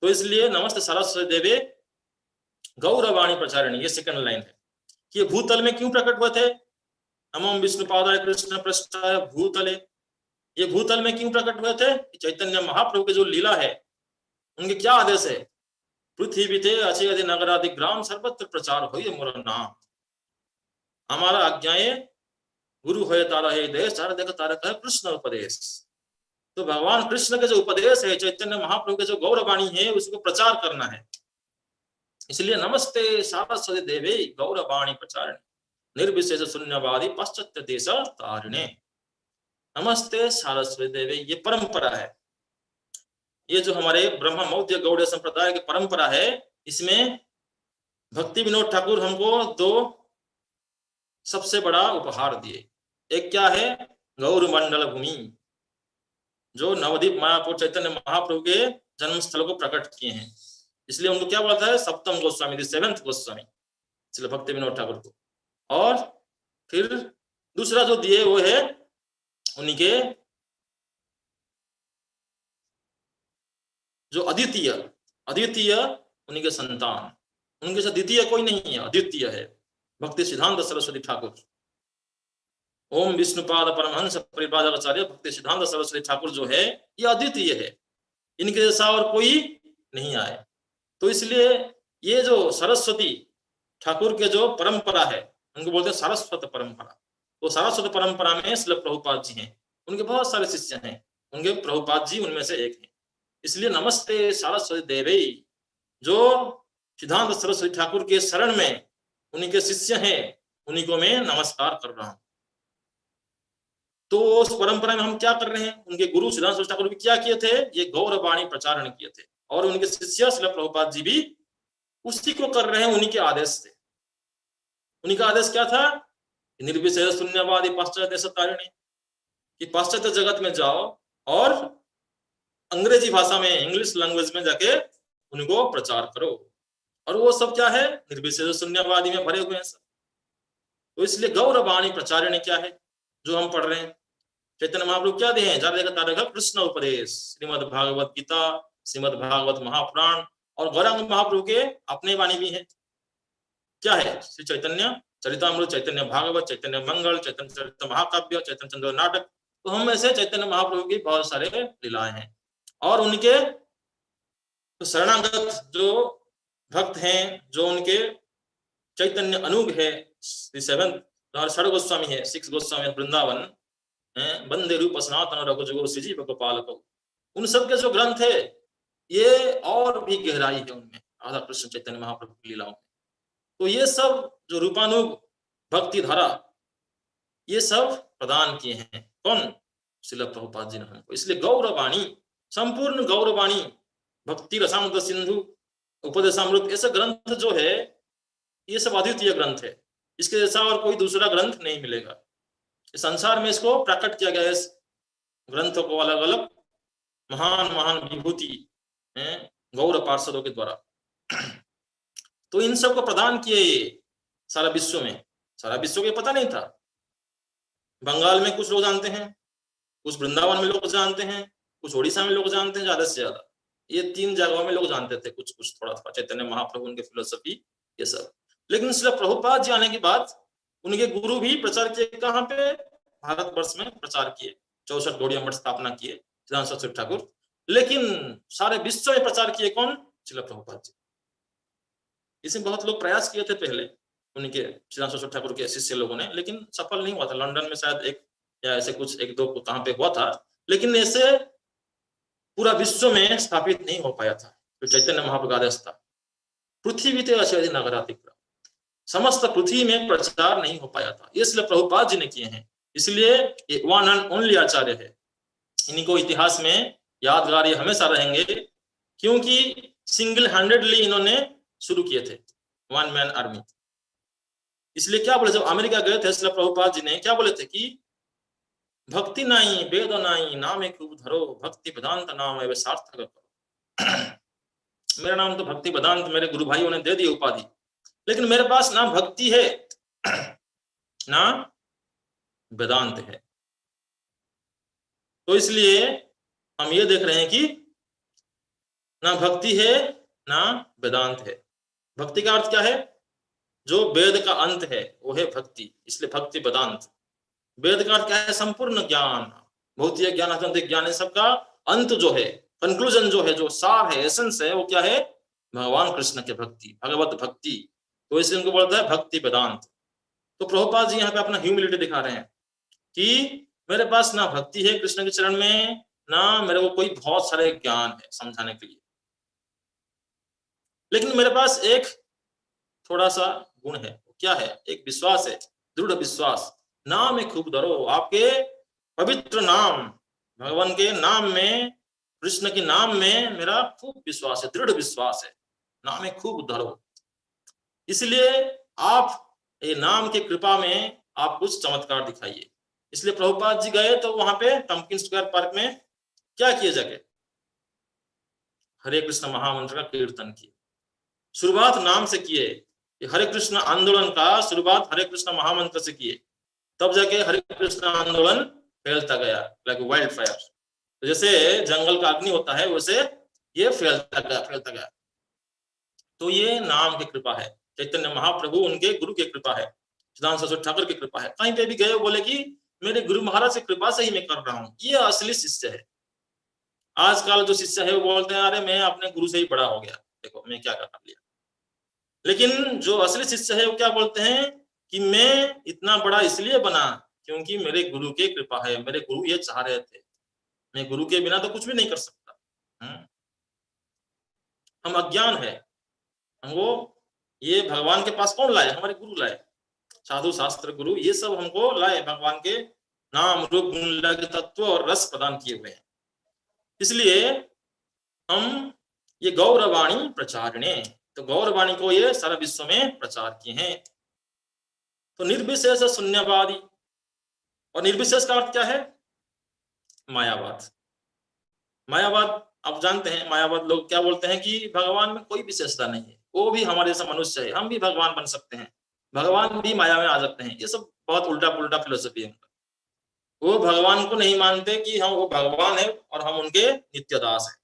तो इसलिए नमस्ते सरस्वती देवे गौरवाणी प्रचारिणी, ये सेकंड लाइन है कि ये भूतल में क्यों प्रकट हुए थे। नमो विष्णुपादाय कृष्ण पृष्ठाय भूतले, ये भूतल में क्यों प्रकट हुए थे। चैतन्य महाप्रभु के जो लीला है, उनके क्या आदेश है, पृथ्वी थे अच्छे अधि नगरादि ग्राम सर्वत्र प्रचार हो मोर नाम, हमारा आज्ञाएं गुरु है तारा है देश, सारा देख तारा है कृष्ण उपदेश। तो भगवान कृष्ण के जो उपदेश है, चैतन्य महाप्रभु के जो गौरवाणी है, उसको प्रचार करना है। इसलिए नमस्ते सरस्वती देवे गौरवाणी प्रचारिणे, निर्विशेष शून्यवादी पाश्चात्य देश तारिणे। नमस्ते सरस्वती देवे, ये परंपरा है, ये जो हमारे ब्रह्म मौर्य गौड़ संप्रदाय की परंपरा है, इसमें भक्ति विनोद ठाकुर हमको दो सबसे बड़ा उपहार दिए। एक क्या है, गौर मंडल भूमि, जो नवदीप मायापुर चैतन्य महाप्रभु के जन्म स्थल को प्रकट किए हैं, इसलिए उनको क्या बोलता है, सप्तम गोस्वामी, द सेवेंथ गोस्वामी, इसलिए भक्ति विनोद ठाकुर को। और फिर दूसरा जो दिए वो है उन्हीं के जो अद्वितीय, अद्वितीय उन्हीं के संतान, उनके साथ द्वितीय कोई नहीं है, अद्वितीय है भक्ति सिद्धांत सरस्वती ठाकुर। ओम विष्णुपाद परमहंस परिपादाचार्य भक्ति सिद्धांत सरस्वती ठाकुर जो है, ये अद्वितीय है, इनके जैसा और कोई नहीं आए। तो इसलिए ये जो सरस्वती ठाकुर के जो परंपरा है, उनको बोलते हैं सारस्वत परंपरा। तो सारस्वत परंपरा में श्रील प्रभुपाद जी हैं, उनके बहुत सारे शिष्य हैं, उनके प्रभुपाद जी उनमें से एक हैं। इसलिए नमस्ते सरस्वती देवे, जो सिद्धांत सरस्वती ठाकुर के शरण में उन्हीं के शिष्य हैं, उन्हीं को मैं नमस्कार कर रहा हूं। तो उस परंपरा में हम क्या कर रहे हैं, उनके गुरु सिद्धांत सरस्वती ठाकुर भी क्या किए थे, ये गौरवाणी प्रचारण किए थे, और उनके शिष्य श्रील प्रभुपाद जी भी उसी को कर रहे हैं, उन्हीं के आदेश से। उन्हीं का आदेश क्या था, निर्विशेष शून्यवादी पाश्चात्य देश तारिणी, कि पाश्चात्य जगत में जाओ और अंग्रेजी भाषा में, इंग्लिश लैंग्वेज में जाके उनको प्रचार करो। और वो सब क्या है, निर्विशेष शून्यवादी में भरे हुए हैं सब। तो इसलिए गौरवाणी प्रचारिणी क्या है जो हम पढ़ रहे हैं, चैतन्य महाप्रभु क्या दिए हैं, जारे कृष्ण उपदेश, श्रीमद् भागवत गीता, श्रीमद् भागवत महापुराण, और गौरांग महाप्रभु के अपने वाणी भी है। क्या है, श्री चैतन्य चरितामृत, चैतन्य भागवत, चैतन्य मंगल, चैतन्य चरित महाकाव्य, चैतन्य चंद्र नाटक। तो हम में से चैतन्य महाप्रभु की बहुत सारे लीलाएं हैं, और उनके तो शरणागत जो भक्त हैं, जो उनके चैतन्य अनुग है, सेवन षड गोस्वामी है, 6 गोस्वामी वृंदावन, बंदे रूप सनातन रघुजगो श्रीजीव गोपाल को, उन सब के जो ग्रंथ है, ये और भी गहराई है उनमें, राधा कृष्ण चैतन्य महाप्रभु की लीलाओं में। तो ये सब जो रूपानुग भक्ति धारा, ये सब प्रदान किए हैं कौन, श्रील प्रभुपाद जी ने हमको। इसलिए गौरवाणी, संपूर्ण गौरवाणी, भक्ति रसामृत सिंधु, उपदेशामृत, ऐसे ग्रंथ जो है, ये सब अद्वितीय ग्रंथ है, इसके जैसा और कोई दूसरा ग्रंथ नहीं मिलेगा। इस संसार में इसको प्रकट किया गया है, इस ग्रंथों को अलग अलग महान महान विभूति गौर पार्षदों के द्वारा। तो इन सब को प्रदान किए ये सारा विश्व में, सारा विश्व को पता नहीं था। बंगाल में कुछ लोग जानते हैं, कुछ वृंदावन में लोग जानते हैं, कुछ ओडिशा में लोग जानते हैं, ज्यादा से ज्यादा ये 3 जगहों में लोग जानते थे कुछ कुछ थोड़ा थोड़ा, चैतन्य महाप्रभु, उनके फिलोसफी ये सब। लेकिन श्रील प्रभुपाद जी आने के बाद उनके गुरु भी प्रचार किए, कहाँ पे, भारतवर्ष में प्रचार किए, 64 गौड़ीय मठ स्थापना किए सिद्धांत सरस्वती ठाकुर। लेकिन सारे विश्व में प्रचार किए कौन, श्रील प्रभुपाद जी। इसमें बहुत लोग प्रयास किए थे पहले उनके सिद्धांत सरस्वती ठाकुर के शिष्य लोगों ने, लेकिन सफल नहीं हुआ था। लंदन में शायद एक या ऐसे कुछ 1-2 कहाँ पे हुआ था, लेकिन ऐसे पूरा विश्व में स्थापित नहीं हो पाया था। तो चैतन्य महाप्रकाश था, पृथ्वी ते अचेति नगरातिक्रम, समस्त पृथ्वी में प्रचार नहीं हो पाया था, इसलिए प्रभुपाद जी ने किए हैं। इसलिए ये वन एंड ओनली आचार्य है, इन्हीं को इतिहास में यादगार ये हमेशा रहेंगे, क्योंकि सिंगल हैंडेडली इन्होंने शुरू किए थे, वन मैन आर्मी। इसलिए क्या बोले, जब अमेरिका गए थे इसलिए प्रभुपाद जी ने क्या बोले थे कि भक्ति नाई वेद नाई नाम खूब धरो, भक्ति वेदांत नाम है सार्थक करो। मेरा नाम तो भक्ति वेदांत मेरे गुरु भाइयों ने दे दी उपाधि, लेकिन मेरे पास ना भक्ति है ना वेदांत है। तो इसलिए हम ये देख रहे हैं कि ना भक्ति है ना वेदांत है। भक्ति का अर्थ क्या है, जो वेद का अंत है वो है भक्ति, इसलिए भक्ति वेदांत। वेद का अर्थ क्या है, संपूर्ण ज्ञान, भौतिक ज्ञान, आध्यात्मिक ज्ञान, सबका अंत जो है, कंक्लूजन जो है, जो सार है, एसेंस है, वो क्या है, भगवान कृष्ण के भक्ति, भगवत भक्ति। तो इसलिए उनको बोलता है भक्ति वेदांत। तो प्रभुपाद जी यहाँ पे अपना ह्यूमिलिटी दिखा रहे हैं कि मेरे पास ना भक्ति है कृष्ण के चरण में, ना मेरे को कोई बहुत सारे ज्ञान है समझाने के लिए, लेकिन मेरे पास एक थोड़ा सा गुण है। क्या है, एक विश्वास है, दृढ़ विश्वास। नाम है खूब धरो, आपके पवित्र नाम, भगवान के नाम में, कृष्ण के नाम में मेरा खूब विश्वास है, दृढ़ विश्वास है, नाम है खूब धरो। इसलिए आप ये नाम के कृपा में आप कुछ चमत्कार दिखाइए। इसलिए प्रभुपाद जी गए तो वहां पे टम्पकिन स्क्वायर पार्क में क्या किए जाके, हरे कृष्ण महामंत्र का कीर्तन किए। शुरुआत नाम से किए, हरे कृष्ण आंदोलन का शुरुआत हरे कृष्ण महामंत्र से किए, तब जाके हरे कृष्ण आंदोलन फैलता गया, लाइक वाइल्ड फायर। तो जैसे जंगल का अग्नि होता है वैसे ये फैलता गया। तो ये नाम की कृपा है, चैतन्य महाप्रभु उनके गुरु की कृपा है, सिद्धांत सरस्वती ठाकुर की कृपा है। कहीं पे भी गए बोले कि मेरे गुरु महाराज की कृपा से ही मैं कर रहा हूँ, ये असली शिष्य है। आजकल जो शिष्य है वो बोलते हैं अरे मैं अपने गुरु से ही बड़ा हो गया, देखो मैं क्या कर लिया। लेकिन जो असली शिष्य है वो क्या बोलते हैं कि मैं इतना बड़ा इसलिए बना क्योंकि मेरे गुरु की कृपा है, मेरे गुरु ये चाह रहे थे, मैं गुरु के बिना तो कुछ भी नहीं कर सकता। हम अज्ञान है, हमको ये भगवान के पास कौन लाए, हमारे गुरु लाए, साधु शास्त्र गुरु ये सब हमको लाए, भगवान के नाम रूप गुण लग तत्व और रस प्रदान किए हुए हैं। इसलिए हम ये गौरवाणी प्रचारणे, तो गौरवाणी को ये सारा विश्व में प्रचार किए हैं। तो निर्विशेष शून्यवादी, और निर्विशेष का अर्थ क्या है, मायावाद। मायावाद आप जानते हैं, मायावाद लोग क्या बोलते हैं कि भगवान में कोई विशेषता नहीं है, वो भी हमारे जैसा मनुष्य है, हम भी भगवान बन सकते हैं, भगवान भी माया में आ जाते हैं। ये सब बहुत उल्टा पुल्टा फिलोसफी है उनका। वो भगवान को नहीं मानते कि हम वो भगवान है और हम उनके नित्य दास है,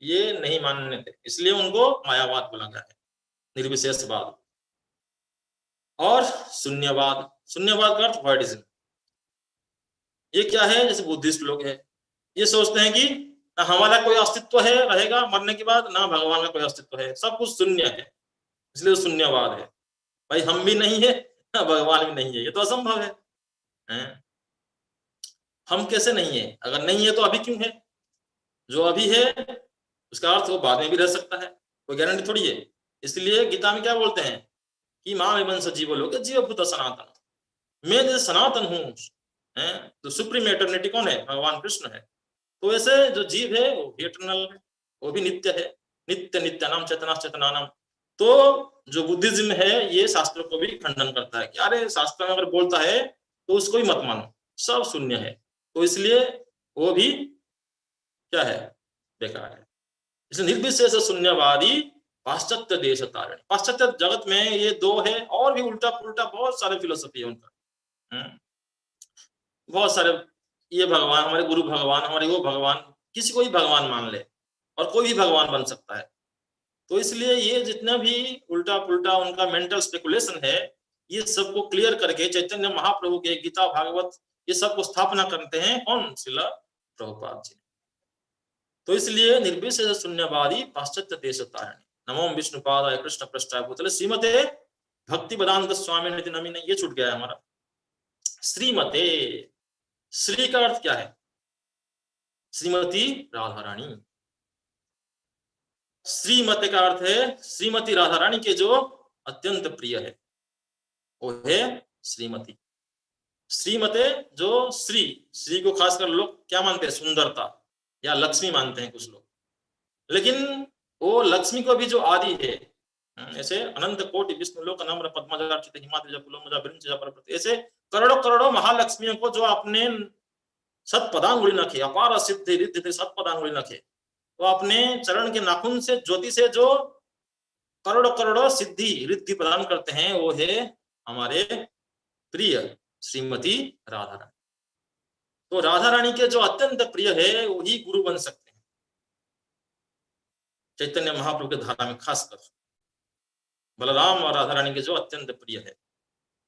ये नहीं मानने थे, इसलिए उनको मायावाद बोला गया है, निर्विशेषवाद। और शून्यवाद, शून्यवाद का अर्थ वर्डिज्म। ये क्या है, जैसे बुद्धिस्ट लोग हैं, ये सोचते हैं कि ना हमारा कोई अस्तित्व है रहेगा मरने के बाद, ना भगवान का कोई अस्तित्व है, सब कुछ शून्य है, इसलिए शून्यवाद है। भाई हम भी नहीं है ना भगवान भी नहीं है, ये तो असंभव है, हम कैसे नहीं है, अगर नहीं है तो अभी क्यों है, जो अभी है उसका अर्थ वो बाद में भी रह सकता है, कोई गारंटी थोड़ी है। इसलिए गीता में क्या बोलते हैं कि मां में वंश जीव लोग जीवभूत सनातन, मैं जैसे सनातन हूँ, तो सुप्रीम एटर्निटी कौन है, भगवान कृष्ण है। तो ऐसे जो जीव है वो भी इटर्नल है, वो भी नित्य है, नित्य नित्यानाम चेतना चेतनानाम। तो जो बुद्धिज्म है ये शास्त्रों को भी खंडन करता है कि अरे शास्त्र में अगर बोलता है तो उसको ही मत मानो, सब शून्य है, तो इसलिए वो भी क्या है, बेकार है। इसलिए निर्विशेष शून्यवादी पाश्चात्य देश तारिणी। पाश्चात्य जगत में ये दो है, और भी उल्टा पुल्टा बहुत सारे फिलोसफी है उनका। बहुत सारे, ये भगवान, हमारे गुरु भगवान, हमारे वो भगवान, किसी को भी भगवान मान ले और कोई भी भगवान बन सकता है। तो इसलिए ये जितना भी उल्टा पुल्टा उनका मेंटल स्पेकुलेशन है, ये सबको क्लियर करके चैतन्य महाप्रभु के गीता भागवत ये सब को स्थापना करते हैं कौन? श्रीला प्रभुपाद जी। तो इसलिए निर्विशेष शून्यवादी पाश्चात्य देश तारिणी। नमो विष्णुपादाय कृष्ण पृष्ठाय भूतले श्रीमते भक्ति वेदांत स्वामी निधि नमीने। ये छूट गया है हमारा। श्रीमते, श्री का अर्थ क्या है? श्रीमती राधा रानी। श्रीमती का अर्थ है श्रीमती राधा रानी के जो अत्यंत प्रिय है, वो है श्रीमती। श्रीमते जो श्री, श्री को खासकर लोग क्या मानते हैं? सुंदरता या लक्ष्मी मानते हैं कुछ लोग, लेकिन वो लक्ष्मी को भी जो आदि है, ऐसे अनंत कोटि विष्णु लोक नम्र पद्मजार्चित हिमाद्रि कुलमजा विरंच परप्रति, ऐसे करोड़ों करोड़ों महालक्ष्मियों को जो आपने सतपदांगुली नखे, अपार सिद्धि रिद्धि सतपदांगुली नखे, तो अपने चरण के नाखून से ज्योति से जो करोड़ों करोड़ों सिद्धि रिद्धि प्रदान करते हैं, वो है हमारे प्रिय श्रीमती राधा रानी। तो राधा रानी के जो अत्यंत प्रिय है वही गुरु बन सकते हैं चैतन्य महाप्रभु के धारा में। खासकर बलराम और राधा रानी के जो अत्यंत प्रिय है,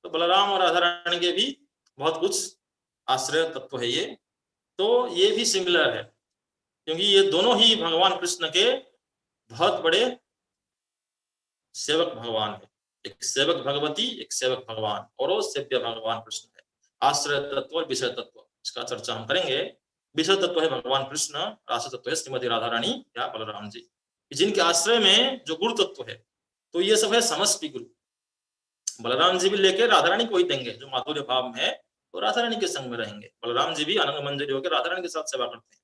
तो बलराम और राधा रानी के भी बहुत कुछ आश्रय तत्व है ये। तो ये भी सिमिलर है, क्योंकि ये दोनों ही भगवान कृष्ण के बहुत बड़े सेवक भगवान है। एक सेवक भगवती, एक सेवक भगवान, और वो सेव्य भगवान कृष्ण है। आश्रय तत्व और विषय तत्व, इसका चर्चा हम करेंगे। विषय तत्व है भगवान कृष्ण, आश्रय तत्व है श्रीमती राधा रानी या बलराम जी, जिनके आश्रय में जो गुरु तत्व है, तो ये सब है समष्टि गुरु। बलराम जी भी लेके राधा रानी को ही देंगे, जो माधुर्य भाव में है तो राधा रानी के संग में रहेंगे। बलराम जी भी अनंग मंजरी होकर राधा रानी के साथ सेवा करते हैं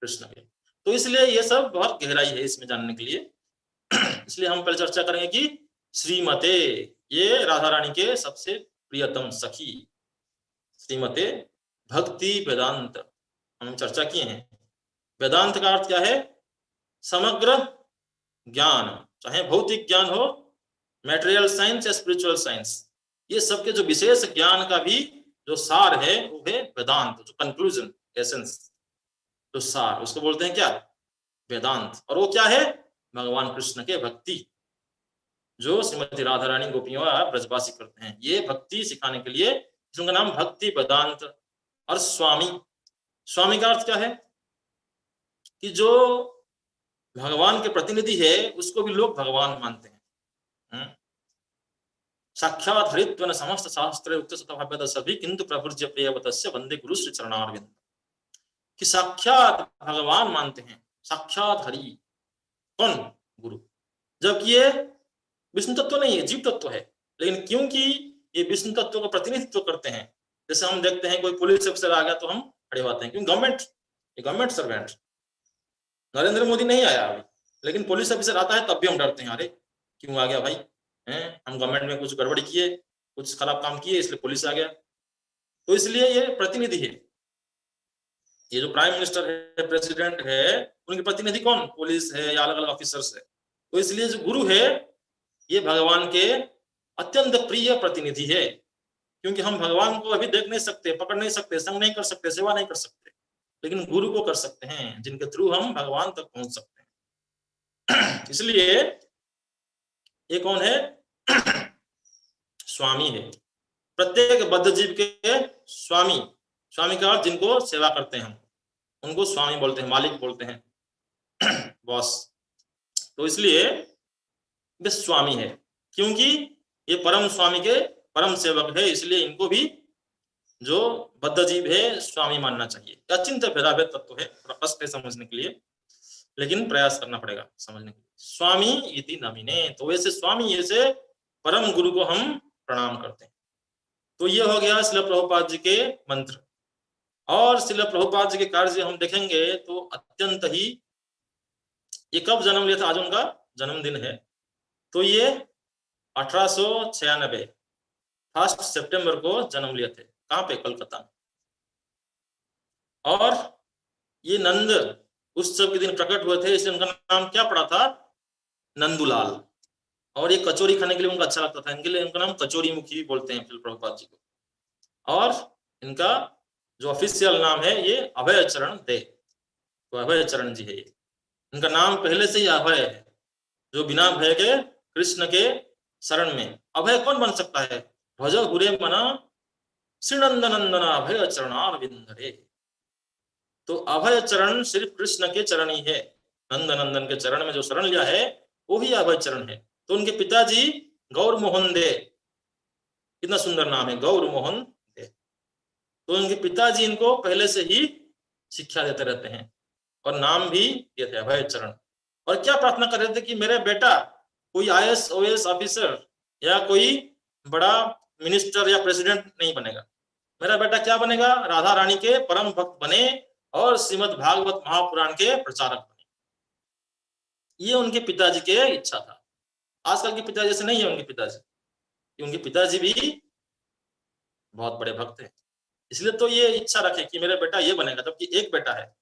कृष्ण के। तो इसलिए ये सब बहुत गहराई है इसमें जानने के लिए। इसलिए हम पहले चर्चा करेंगे कि श्रीमते, ये राधा रानी के सबसे प्रियतम सखी। श्रीमते भक्ति वेदांत हम चर्चा किए हैं। वेदांत का अर्थ क्या है? समग्र ज्ञान, चाहे भौतिक ज्ञान हो, मैटेरियल साइंस या स्पिरिचुअल साइंस, ये सबके जो विशेष ज्ञान का भी जो सार है वो है वेदांत। जो कंक्लूजन, एसेंस, जो सार, उसको बोलते हैं क्या? वेदांत। और वो क्या है? भगवान कृष्ण के भक्ति, जो श्रीमती राधा रानी गोपियों ब्रजवासी करते हैं। ये भक्ति सिखाने के लिए जिनका नाम भक्ति वेदांत। और स्वामी, स्वामी का अर्थ क्या है? कि जो भगवान के प्रतिनिधि है उसको भी लोग भगवान मानते हैं। साक्षात हरित्व समस्त शास्त्र युक्त सतभाव्यत सभी किंतु प्रभुर्य प्रियवतस्य वंदे गुरु श्री चरणारविंद। कि साक्षात भगवान मानते हैं, साक्षात हरि कौन? गुरु। जबकि ये विष्णु तत्व नहीं है, जीव तत्व है, लेकिन क्योंकि ये विष्णु तत्व का प्रतिनिधित्व करते हैं। जैसे हम देखते हैं कोई पुलिस अफसर आ गया तो हम खड़े होते हैं, क्योंकि गवर्नमेंट सर्वेंट। नरेंद्र मोदी नहीं आया अभी, लेकिन पुलिस ऑफिसर आता है तब भी हम डरते हैं, अरे क्यों आ गया भाई, हम गवर्नमेंट में कुछ गड़बड़ी किए, कुछ खराब काम किए, इसलिए पुलिस आ गया। तो इसलिए ये प्रतिनिधि है। ये जो प्राइम मिनिस्टर है, प्रेसिडेंट है, उनके प्रतिनिधि कौन? पुलिस है या अलग अलग ऑफिसर्स है। तो इसलिए जो गुरु है ये भगवान के अत्यंत प्रिय प्रतिनिधि है, क्योंकि हम भगवान को अभी देख नहीं सकते, पकड़ नहीं सकते, संग नहीं कर सकते, सेवा नहीं कर सकते, लेकिन गुरु को कर सकते हैं, जिनके थ्रू हम भगवान तक पहुंच सकते हैं। इसलिए ये कौन है? स्वामी है। प्रत्येक बद्ध जीव के स्वामी, स्वामी का अर्थ जिनको सेवा करते हैं हम, उनको स्वामी बोलते हैं, मालिक बोलते हैं, बॉस। तो इसलिए वे स्वामी है, क्योंकि ये परम स्वामी के परम सेवक है, इसलिए इनको भी जो बद्ध जीव है स्वामी मानना चाहिए। अचिंत्य भेदाभेद तत्व है, थोड़ा कष्ट है समझने के लिए, लेकिन प्रयास करना पड़ेगा समझने के लिए। स्वामी इति नमिने, तो वैसे स्वामी, ऐसे परम गुरु को हम प्रणाम करते हैं। तो ये हो गया श्रील प्रभुपाद जी के मंत्र। और श्रील प्रभुपाद जी के कार्य हम देखेंगे तो अत्यंत ही, ये कब जन्म लिया था? आज उनका जन्मदिन है, तो ये 1896 1 सितंबर को जन्म लिए थे। कहाँ पे? कलकत्ता। और ये नंद उत्सव के दिन प्रकट हुए थे, इसलिए उनका नाम क्या पड़ा था? नंदूलाल। और ये कचौरी खाने के लिए उनको अच्छा लगता था, इनके लिए उनका नाम कचौरी मुखी भी बोलते हैं प्रभुपाद जी को। और इनका जो ऑफिशियल नाम है ये अभय चरण दे, तो अभय चरण जी है ये। इनका नाम पहले से ही अभय है, जो बिना भय के कृष्ण के शरण में। अभय कौन बन सकता है? भज हुरे मना श्रीनंद नंदन अभय चरणारविंद रे। तो अभय चरण सिर्फ कृष्ण के चरण ही है, नंद नंदन के चरण में जो शरण लिया है वो ही अभय चरण है। तो उनके पिताजी गौर मोहन दे, कितना सुंदर नाम है, गौर मोहन दे। तो उनके पिताजी इनको पहले से ही शिक्षा देते रहते हैं और नाम भी दिए थे अभय चरण। और क्या प्रार्थना कर रहे थे कि मेरे बेटा कोई आईएएस ओएएस ऑफिसर या कोई बड़ा मिनिस्टर या प्रेसिडेंट नहीं बनेगा, मेरा बेटा क्या बनेगा? राधा रानी के परम भक्त बने और श्रीमद् भागवत महापुराण के प्रचारक बने। ये उनके पिताजी के इच्छा था। आजकल के पिताजी जैसे नहीं है उनके पिताजी, उनके पिताजी भी बहुत बड़े भक्त हैं, इसलिए तो ये इच्छा रखे कि मेरा बेटा ये बनेगा। जबकि एक बेटा है,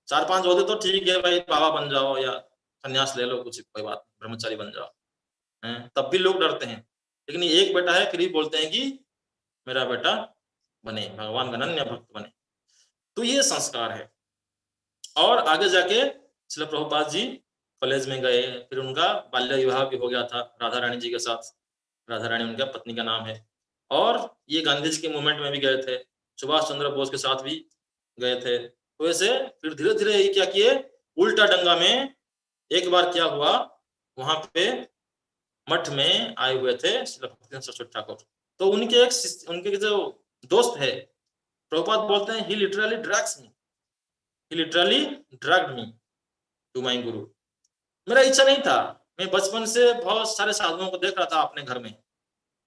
4-5 होते तो ठीक है भाई, बाबा बन जाओ या संन्यास ले लो, कुछ कोई बात, ब्रह्मचारी बन जाओ, तब भी लोग डरते हैं। लेकिन एक बेटा है फिर भी बोलते हैं कि मेरा बेटा बने, भगवान का अनन्य भक्त बने। तो ये संस्कार है। और आगे जाके श्रील प्रभुपाद जी कॉलेज में गए, फिर उनका बाल्य विवाह भी हो गया था राधा रानी जी के साथ। राधा रानी उनका पत्नी का नाम है। और ये गांधी जी के मूवमेंट में भी गए थे, सुभाष चंद्र बोस के साथ भी गए थे। तो ऐसे फिर धीरे धीरे ये क्या किए, उल्टा डंगा में एक बार क्या हुआ, वहां पे मठ में आए हुए थे श्रील भक्तिवेदांत सरस्वती ठाकुर। तो उनके जो दोस्त है, प्रभुपाद बोलते हैं, he literally drugged me to my guru. मेरा इच्छा नहीं था, मैं बचपन से बहुत सारे साधुओं को देख रहा था अपने घर में।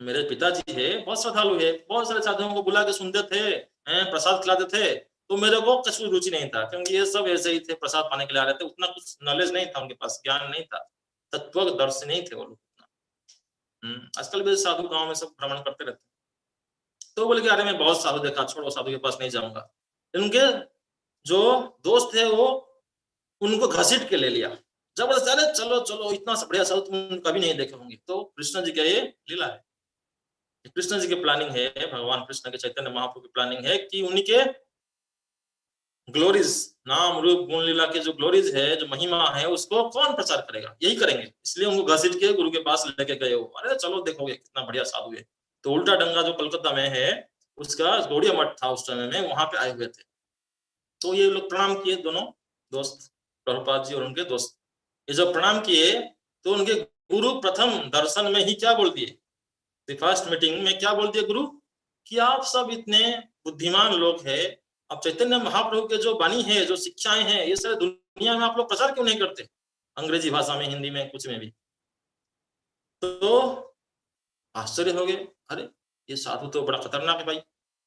मेरे पिताजी है बहुत श्रद्धालु है, बहुत सारे साधुओं को बुला के सुनते थे, प्रसाद खिलाते थे। तो मेरे को कुछ रुचि नहीं था, क्योंकि ये सब ऐसे ही थे, प्रसाद पाने के लिए आ रहे थे, उतना कुछ नॉलेज नहीं था उनके पास, ज्ञान नहीं था, तत्वदर्शी नहीं थे वो लोग। आजकल भी साधु गांव में सब भ्रमण करते रहते। तो बोले कि अरे मैं बहुत साधु देखा, छोड़ो साधु के पास नहीं जाऊंगा। उनके जो दोस्त थे वो उनको घसीट के ले लिया जबरदस्त, अरे चलो चलो, इतना बढ़िया साधु तुम कभी नहीं देखे होंगे। तो कृष्ण जी का ये लीला है, कृष्ण जी की प्लानिंग है, भगवान कृष्ण के चैतन्य महाप्रभु की प्लानिंग है कि उन्हीं के ग्लोरीज, नाम रूप गुण लीला के जो ग्लोरीज है, जो महिमा है, उसको कौन प्रचार करेगा? यही करेंगे। इसलिए उनको घसीट के गुरु के पास लेके गए हो, अरे चलो देखोगे कितना बढ़िया साधु है। तो उल्टा डंगा जो कलकत्ता में है, उसका गौड़िया मठ था उस समय में, वहां पे आए हुए थे। तो ये लोग प्रणाम किए, दोनों दोस्त, प्रभुपाद जी और उनके दोस्त। ये जब प्रणाम किए तो उनके गुरु प्रथम दर्शन में ही क्या बोल दिए, फर्स्ट मीटिंग में क्या बोल दिए गुरु, कि आप सब इतने बुद्धिमान लोग हैं, अब चैतन्य महाप्रभु के जो वाणी है, जो शिक्षाएं हैं, ये सारे दुनिया में आप लोग प्रचार क्यों नहीं करते, अंग्रेजी भाषा में, हिंदी में, कुछ में भी। तो आश्चर्य हो गए, अरे ये साधु तो बड़ा खतरनाक है भाई,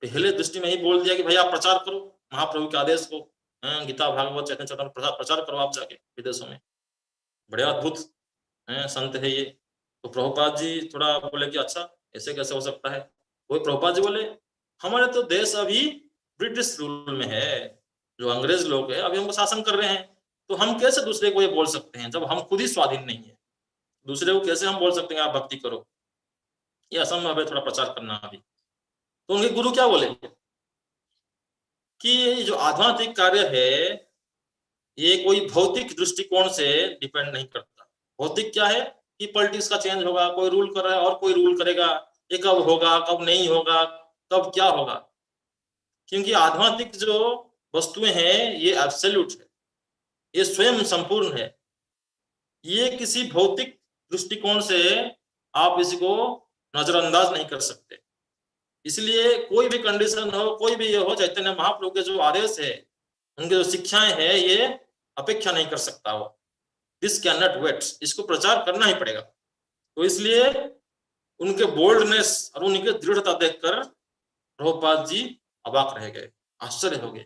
पहले दृष्टि में ही बोल दिया कि भाई आप प्रचार करो महाप्रभु के आदेश को, गीता भागवत चैतन्य चैतन्य प्रचार करो आप जाके विदेशों में, बड़े अद्भुत संत है ये। तो प्रभुपाद जी थोड़ा बोले कि अच्छा ऐसे कैसे हो सकता है। वो प्रभुपाद जी बोले, हमारे तो देश अभी ब्रिटिश रूल में है, जो अंग्रेज लोग है अभी हमको शासन कर रहे हैं, तो हम कैसे दूसरे को ये बोल सकते हैं जब हम खुद ही स्वाधीन नहीं है, दूसरे को कैसे हम बोल सकते हैं आप भक्ति करो, ये असंभव है थोड़ा प्रचार करना अभी। तो उनके गुरु क्या बोले कि जो आध्यात्मिक कार्य है ये कोई भौतिक दृष्टिकोण से डिपेंड नहीं करता। भौतिक क्या है कि पॉलिटिक्स का चेंज होगा, कोई रूल कर रहा है और कोई रूल करेगा, ये कब होगा, कब नहीं होगा, कब क्या होगा। क्योंकि आध्यात्मिक जो वस्तुएं हैं ये एब्सोल्यूट है, ये स्वयं संपूर्ण है, ये किसी भौतिक दृष्टिकोण से आप इसको नजरअंदाज नहीं कर सकते। इसलिए कोई भी कंडीशन हो, कोई भी ये हो, चैतन्य महाप्रभु के जो आदेश है, उनके जो शिक्षाएं है, ये अपेक्षा नहीं कर सकता वो, दिस कैन नॉट वेट, इसको प्रचार करना ही पड़ेगा। तो इसलिए उनके बोल्डनेस और उनकी दृढ़ता देखकर प्रभुपाद जी अबाक रह गए, आश्चर्य हो गए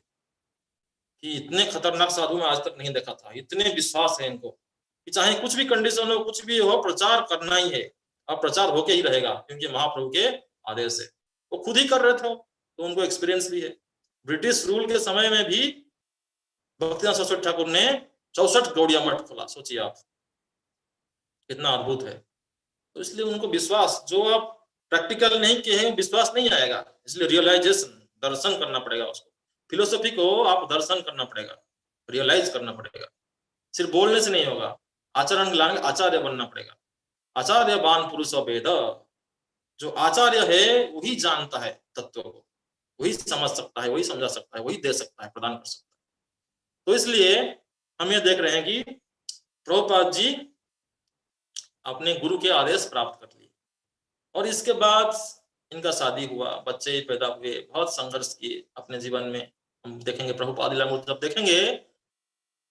कि इतने खतरनाक साधु में आज तक नहीं देखा था, इतने विश्वास है इनको कि चाहे कुछ भी कंडीशन हो, कुछ भी हो, प्रचार करना ही है और प्रचार होके ही रहेगा, क्योंकि महाप्रभु के आदेश है। वो खुद ही कर रहे थे तो उनको एक्सपीरियंस भी है। ब्रिटिश रूल के समय में भी भक्तिनाथ सरस्वती ठाकुर ने 64 गौड़िया मठ खोला, सोचिए आप, कितना अद्भुत है। तो इसलिए उनको विश्वास, जो आप प्रैक्टिकल नहीं किए हैं विश्वास नहीं आएगा, इसलिए रियलाइजेशन, दर्शन करना पड़ेगा उसको। फिलोसफी को आप दर्शन करना पड़ेगा, रियलाइज करना पड़ेगा, सिर्फ बोलने से नहीं होगा, आचरण लाएंगे, आचार्य बनना पड़ेगा। आचार्यवान पुरुष वेद, जो आचार्य है वही जानता है तत्व को, वही समझ सकता है, वही समझा सकता है, वही दे सकता है, प्रदान कर सकता है। तो इसलिए हम ये देख रहे हैं कि प्रभुपाद जी अपने गुरु के आदेश प्राप्त कर लिए, और इसके बाद इनका शादी हुआ, बच्चे पैदा हुए, बहुत संघर्ष किए अपने जीवन में। हम देखेंगे प्रभुपाद लीलामृत जब देखेंगे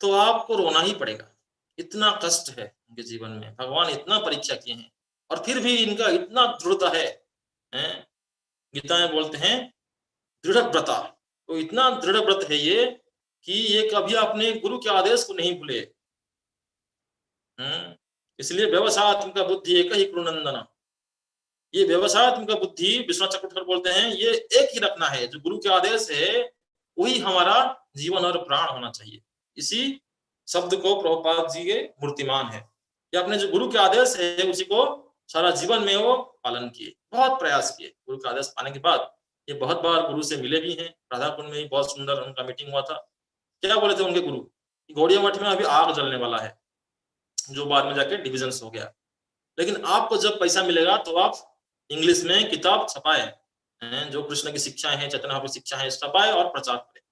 तो आपको रोना ही पड़ेगा, इतना कष्ट है उनके जीवन में, भगवान इतना परीक्षा किए हैं और फिर भी इनका इतना दृढ़ता है, गीता में बोलते हैं दृढ़ व्रता, तो इतना दृढ़ व्रत है ये कि ये कभी अपने गुरु के आदेश को नहीं भूले। इसलिए व्यवसायत्मक बुद्धि एक ही कुरुनंदन, ये व्यवसायत्मक बुद्धि विश्वनाथ चक्रवर्ती बोलते हैं ये एक ही रखना है, जो गुरु के आदेश है वही हमारा जीवन और प्राण होना चाहिए। इसी शब्द को प्रभुपाद जी के मूर्तिमान है कि अपने जो गुरु के आदेश है उसी को सारा जीवन में वो पालन किए, बहुत प्रयास किए। गुरु का आदेश पाने के बाद ये बहुत बार गुरु से मिले भी हैं, राधा कुंड में भी बहुत सुंदर उनका मीटिंग हुआ था। क्या बोले थे उनके गुरु, गौड़िया मठ में अभी आग जलने वाला है, जो बाद में जाके डिविजन हो गया, लेकिन आपको जब पैसा मिलेगा तो आप इंग्लिश में किताब छपाए, जो कृष्ण की शिक्षाएं हैं, चैतन्य महाप्रभु की शिक्षा है, छपाए और प्रचार करें।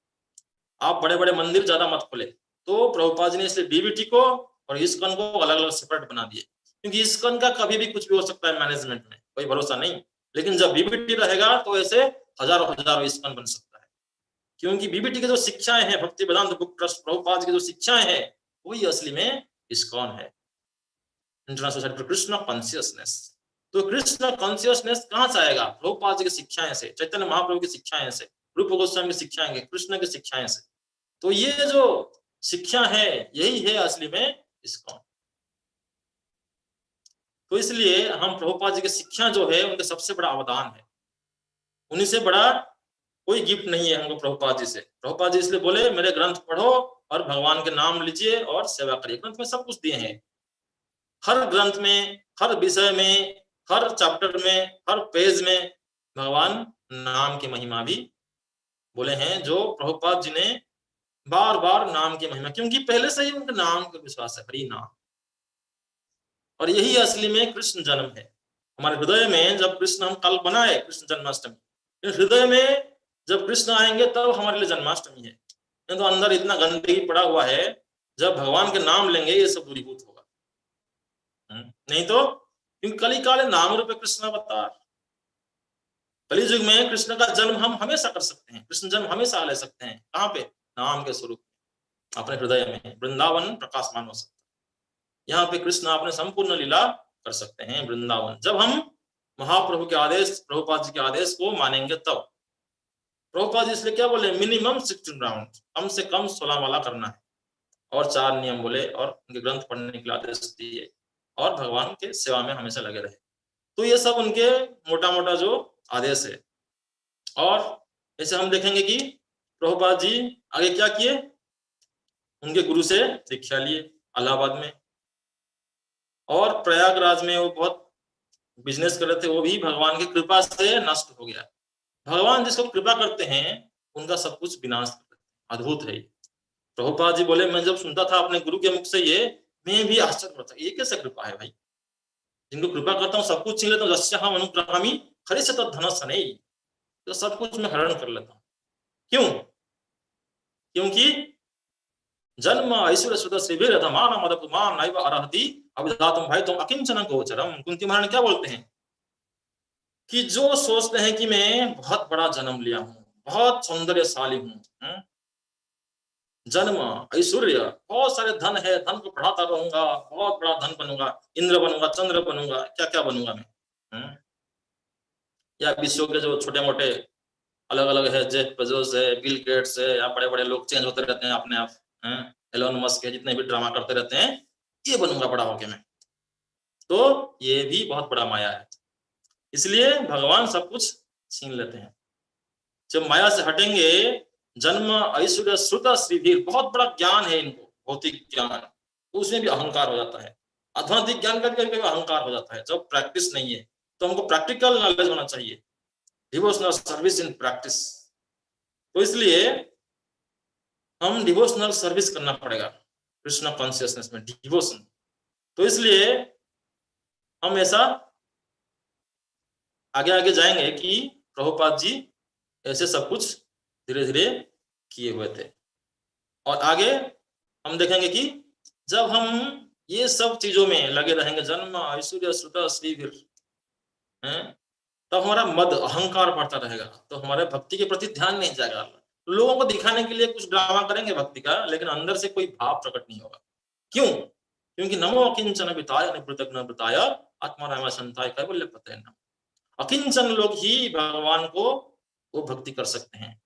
आप बड़े बड़े मंदिर ज्यादा मत खोले। तो प्रभुपाद जी ने इसलिए डीबीटी को और इस्कॉन को अलग अलग सेपरेट बना दिए, क्योंकि इस्कॉन का कभी भी कुछ भी हो सकता है, मैनेजमेंट में कोई भरोसा नहीं, लेकिन जब बीबीटी रहेगा तो ऐसे हजारों हजारों इस्कॉन बन सकता है, क्योंकि बीबीटी की जो शिक्षाएं हैं, भक्ति वेदांत बुक ट्रस्ट प्रभुपाद की जो शिक्षाएं हैं, वही असली में इस्कॉन है, international society for Krishna consciousness. तो कृष्ण कॉन्शियसनेस कहां से आएगा? प्रभुपाद जी की शिक्षाएं से, चैतन्य महाप्रभु की शिक्षाएं से, रूप गोस्वामी की शिक्षाएं, कृष्ण की शिक्षाएं से। तो ये जो शिक्षा है यही है असली में इस्कॉन। तो इसलिए हम प्रभुपाद जी की शिक्षा जो है उनके सबसे बड़ा अवदान है, उन्हीं से बड़ा कोई गिफ्ट नहीं है हमको प्रभुपाद जी से। प्रभुपाद जी इसलिए बोले मेरे ग्रंथ पढ़ो और भगवान के नाम लीजिए और सेवा करिए। ग्रंथ में सब कुछ दिए हैं, हर ग्रंथ में, हर विषय में, हर चैप्टर में, हर पेज में भगवान नाम की महिमा भी बोले हैं, जो प्रभुपाद जी ने बार बार नाम की महिमा, क्योंकि पहले से ही उनके नाम का विश्वास है, हरि नाम, और यही असली में कृष्ण जन्म है। हमारे हृदय में जब कृष्ण हम कल बनाए कृष्ण जन्माष्टमी, हृदय में जब कृष्ण आएंगे तब हमारे लिए जन्माष्टमी है, नहीं तो अंदर इतना गंदगी पड़ा हुआ है, जब भगवान के नाम लेंगे ये सब दूरीभूत होगा। नहीं तो, क्योंकि कली काले नाम रूपे कृष्ण अवतार, कली युग में कृष्ण का जन्म हम हमेशा कर सकते हैं, कृष्ण जन्म हमेशा ले सकते हैं। कहाँ पे? नाम के स्वरूप, अपने हृदय में वृंदावन प्रकाशमान हो सकता है। यहाँ पे कृष्ण अपने संपूर्ण लीला कर सकते हैं वृंदावन, जब हम महाप्रभु के आदेश, प्रभुपाद जी के आदेश को मानेंगे तब। प्रभुपाद जी इसलिए क्या बोले, मिनिमम 16 राउंड, कम से कम 16 वाला करना है, और 4 नियम बोले, और उनके ग्रंथ पढ़ने के लिए आदेश दिए, और भगवान के सेवा में हमेशा लगे रहे। तो ये सब उनके मोटा मोटा जो आदेश है। और ऐसे हम देखेंगे कि प्रभुपाद जी आगे क्या किए, उनके गुरु से शिक्षा लिए इलाहाबाद में, और प्रयागराज में वो बहुत बिजनेस कर रहे थे, वो भी भगवान की कृपा से नष्ट हो गया। भगवान जिसको कृपा करते हैं उनका सब कुछ विनाश करते हैं, अद्भुत है। प्रभुपाद जी बोले, मैं जब सुनता था अपने गुरु के मुख से ये, मैं भी आश्चर्य होता, ये कैसे कृपा है भाई, जिनको कृपा करता हूँ सब कुछ छीन लेता हूँ, जस्याहम् अनुग्रहामि खरिष्य तद्धनस्य, तो सब कुछ मैं हरण कर लेता हूँ। क्यों? क्योंकि जन्म ऐश्वर्य सुत श्रीवीर धमान मदपुमान नैव अर्हति अविधातुम भयतुम अकिंचन गोचरम। कुंती महारानी क्या बोलते हैं कि जो सोचते हैं कि मैं बहुत बड़ा जन्म लिया हूँ, बहुत सौंदर्यशाली हूँ, जन्म ऐश्वर्य, बहुत सारे धन है, धन को बढ़ाता रहूंगा, बहुत बड़ा धन बनूंगा, इंद्र बनूंगा, चंद्र बनूंगा, क्या क्या बनूंगा मैं, या विश्व के जो छोटे मोटे अलग अलग है, जेफ बेजोस है, बिल गेट्स है, या बड़े बड़े लोग चेंज होते रहते हैं अपने आप, एलोन मस्क है, जितने भी ड्रामा करते रहते हैं, ये बनूंगा बड़ा होके मैं। तो ये भी बहुत बड़ा माया है, इसलिए भगवान सब कुछ छीन लेते हैं। जब माया से हटेंगे जन्म ऐश्वर्य श्रुत श्रीधीर, बहुत बड़ा ज्ञान है इनको, भौतिक ज्ञान, तो उसमें भी अहंकार हो जाता है। आध्यात्मिक ज्ञान का भी अहंकार हो जाता है जब प्रैक्टिस नहीं है। तो हमको प्रैक्टिकल नॉलेज होना चाहिए, डिवोशनल सर्विस इन प्रैक्टिस। तो इसलिए हम डिवोशनल सर्विस करना पड़ेगा कृष्ण कॉन्शियसनेस में, डिवोशन। तो इसलिए हम ऐसा आगे आगे जाएंगे कि प्रभुपाद जी ऐसे सब कुछ धीरे धीरे किए हुए थे। और आगे हम देखेंगे कि जब हम ये सब चीजों में लगे रहेंगे, जन्म ऐश्वर्य श्रुत श्रीधीर, तब हमारा मद अहंकार बढ़ता रहेगा, तो हमारे भक्ति के प्रति ध्यान नहीं जाएगा। लोगों को दिखाने के लिए कुछ ड्रामा करेंगे भक्ति का, लेकिन अंदर से कोई भाव प्रकट नहीं होगा। क्यों? क्योंकि नमो अकिंचन विताय निवृतज्ञ विताय आत्माराम संताय कैवल्य पते नमः। अकिंचन लोग ही भगवान को वो भक्ति कर सकते हैं।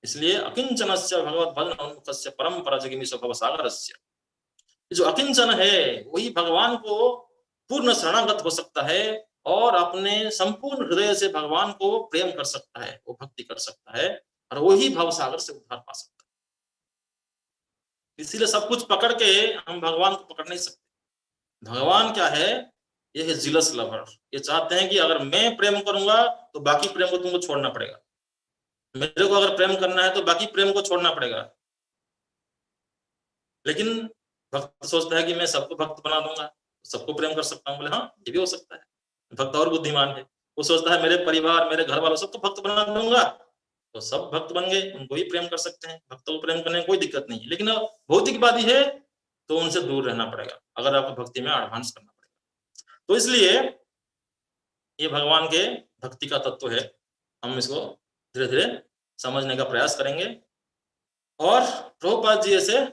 इसलिए अकिंचनस्य भगवत भजन उन्मुखस्य परम पराजगिमीश भवसागरस्य, जो अकिंचन है वही भगवान को पूर्ण शरणागत हो सकता है और अपने संपूर्ण हृदय से भगवान को प्रेम कर सकता है, वो भक्ति कर सकता है, और वही भवसागर से उद्धार पा सकता है। इसीलिए सब कुछ पकड़ के हम भगवान को पकड़ नहीं सकते। भगवान क्या है? ये है जिलस लवर। ये चाहते हैं कि अगर मैं प्रेम करूंगा तो बाकी प्रेम को तुमको छोड़ना पड़ेगा, मेरे को अगर प्रेम करना है तो बाकी प्रेम को छोड़ना पड़ेगा। लेकिन भक्त सोचता है कि मैं सबको भक्त बना दूंगा, सबको प्रेम कर सकता हूँ। बोले हाँ, ये भी हो सकता है। भक्त और बुद्धिमान है, वो सोचता है मेरे परिवार, मेरे घर वालों सबको भक्त बना दूंगा, तो सब भक्त बन गए, उनको ही प्रेम कर सकते हैं। भक्तों को प्रेम करने में कोई दिक्कत नहीं है। लेकिन भौतिकवादी है तो उनसे दूर रहना पड़ेगा अगर आपको भक्ति में एडवांस करना पड़ेगा। तो इसलिए ये भगवान के भक्ति का तत्व है। हम इसको धीरे धीरे समझने का प्रयास करेंगे। और प्रभुपाद जी ऐसे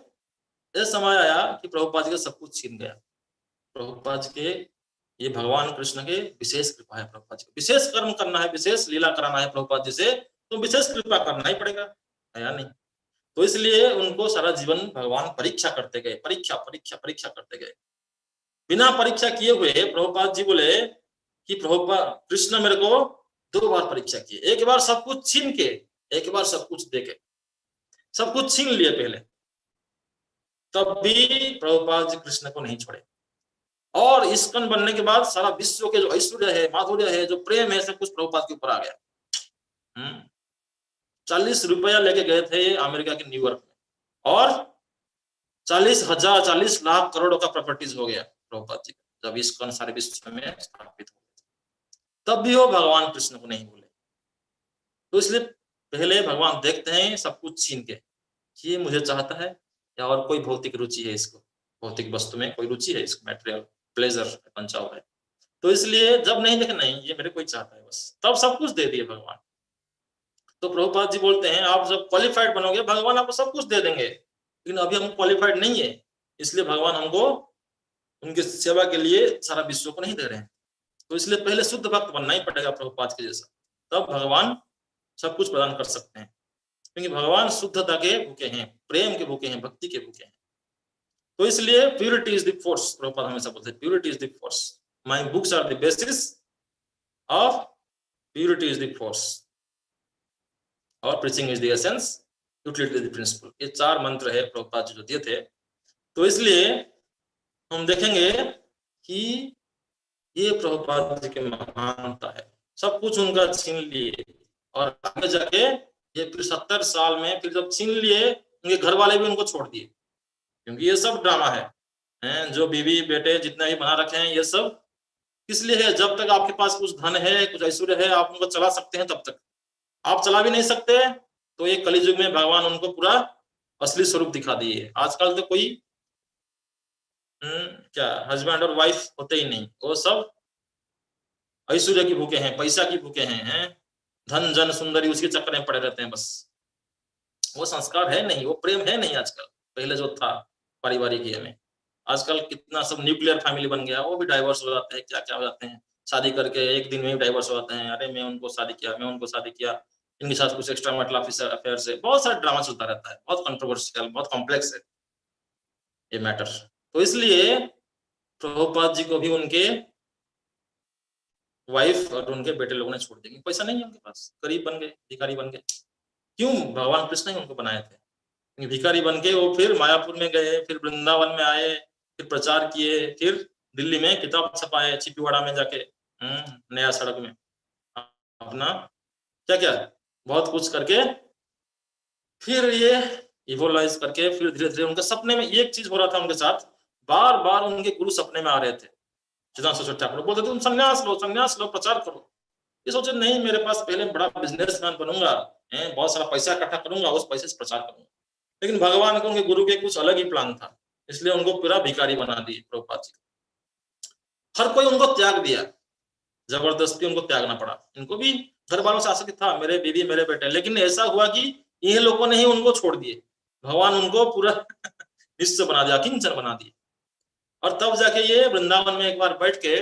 समय आया कि प्रभुपाद जी का सब कुछ छीन गया। प्रभुपाद जी के ये भगवान कृष्ण के विशेष कृपा है। प्रभुपाद जी को विशेष कर्म करना है, विशेष लीला कराना है प्रभुपाद जी से, तो विशेष कृपा करना ही पड़ेगा, है या नहीं? तो इसलिए उनको सारा जीवन भगवान परीक्षा करते गए, परीक्षा परीक्षा परीक्षा करते गए। बिना परीक्षा किए हुए प्रभुपाद जी बोले कि प्रभुपाद कृष्ण मेरे को 2 बार परीक्षा किए, एक बार सब कुछ छीन के, एक बार सब कुछ दे के। सब कुछ छीन लिए पहले, तब भी प्रभुपाद जी कृष्ण को नहीं छोड़े। और इस्कन बनने के बाद सारा विश्व के जो ऐश्वर्य है, माधुर्य है, जो प्रेम है, सब कुछ प्रभुपाद के ऊपर आ गया। 40 रुपया लेके गए थे अमेरिका के न्यूयॉर्क में, और 40 लाख करोड़ का प्रॉपर्टीज हो गया प्रभुपाद जी का जब इस्कन सारे विश्व में स्थापित हो। तब भी वो भगवान कृष्ण को नहीं भूले। तो इसलिए पहले भगवान देखते हैं सब कुछ छीन के, ये मुझे चाहता है या और कोई भौतिक रुचि है, इसको भौतिक वस्तु में कोई रुचि है, इसको मैटेरियल प्लेजर पंचा हुआ है। तो इसलिए जब नहीं देखे, नहीं ये मेरे को ही चाहता है बस, तब सब कुछ दे दिए भगवान। तो प्रभुपाद जी बोलते हैं आप जब क्वालिफाइड बनोगे भगवान आपको सब कुछ दे देंगे, लेकिन अभी हम क्वालिफाइड नहीं है, इसलिए भगवान हमको उनकी सेवा के लिए सारा विश्व को नहीं दे रहे हैं। तो इसलिए पहले शुद्ध भक्त बनना ही पड़ेगा प्रभुपाद के जैसा, तब भगवान सब कुछ प्रदान कर सकते हैं। क्योंकि भगवान शुद्धता के भूखे हैं, प्रेम के भूखे हैं, भक्ति के भूखे हैं। तो इसलिए purity is the force, Prabhupada हमेशा बोलते हैं purity is the force, my books are the basis of purity is the force और preaching is the essence, utility is the principle. ये 4 मंत्र है प्रभुपाद जी जो दिए थे। तो इसलिए हम देखेंगे कि ये प्रभुपाद जी की महानता है। सब कुछ उनका छीन लिए, और आगे जाके ये फिर 70 साल में फिर जब छीन लिए, उनके घर वाले भी उनको छोड़ दिए। क्योंकि ये सब ड्रामा है, जो बीवी बेटे जितना भी बना रखे हैं, ये सब किस लिए है? जब तक आपके पास कुछ धन है, कुछ ऐश्वर्य है, आप उनको चला सकते हैं, तब तक आप चला भी नहीं सकते। तो ये कलियुग में भगवान उनको पूरा असली स्वरूप दिखा दिए। आजकल तो कोई क्या हस्बैंड और वाइफ होते ही नहीं, वो सब ऐश्वर्य की भूखे हैं, पैसा की भूखे हैं, धन जन सुंदरी उसके चक्कर में पड़े रहते हैं बस। वो संस्कार है नहीं, वो प्रेम है नहीं आजकल, पहले जो था पारिवारिक ये में। आजकल कितना सब न्यूक्लियर फैमिली बन गया, वो भी डाइवर्स हो जाते हैं, क्या क्या हो जाते हैं, शादी करके एक दिन में ही डाइवर्स हो जाते हैं। अरे मैं उनको शादी किया, मैं उनको शादी किया, इनके साथ कुछ एक्स्ट्रा मैरिटल अफेयर से, बहुत सारा ड्रामा चलता रहता है, बहुत कंट्रोवर्शियल, बहुत कॉम्प्लेक्स है ये मैटर। तो इसलिए प्रभुपाद जी को भी उनके वाइफ और उनके बेटे लोगों ने छोड़ दिया, पैसा नहीं है उनके पास, गरीब बन गए, भिखारी बन गए। क्यों? भगवान कृष्ण ही उनको बनाए थे। भिखारी बन के वो फिर मायापुर में गए, फिर वृंदावन में आए, फिर प्रचार किए, फिर दिल्ली में किताब छपाए चिपीवाड़ा में जाके, नया सड़क में अपना क्या क्या बहुत कुछ करके फिर ये इवोलाइज करके फिर धीरे धीरे उनके सपने में एक चीज हो रहा था उनके साथ, बार बार उनके गुरु सपने में आ रहे थे। चिदानंद सरस्वती ठाकुर बोलते थे तुम संन्यास लो, प्रचार करो। ये सोचे नहीं, मेरे पास पहले बड़ा बिजनेसमैन बनूंगा, बहुत सारा पैसा इकट्ठा करूंगा, उस पैसे से प्रचार करूंगा। लेकिन भगवान को उनके गुरु के कुछ अलग ही प्लान था, इसलिए उनको पूरा भिखारी बना दिए प्रभुपाद जी। हर कोई उनको त्याग दिया, जबरदस्ती उनको त्यागना पड़ा। इनको भी घर वालों से आशा था, मेरे बीवी मेरे बेटे, लेकिन ऐसा हुआ कि इन लोगों ने ही उनको छोड़ दिए। भगवान उनको पूरा निश्चय बना दिया, किंचन बना दिए। और तब जाके ये वृंदावन में एक बार बैठ के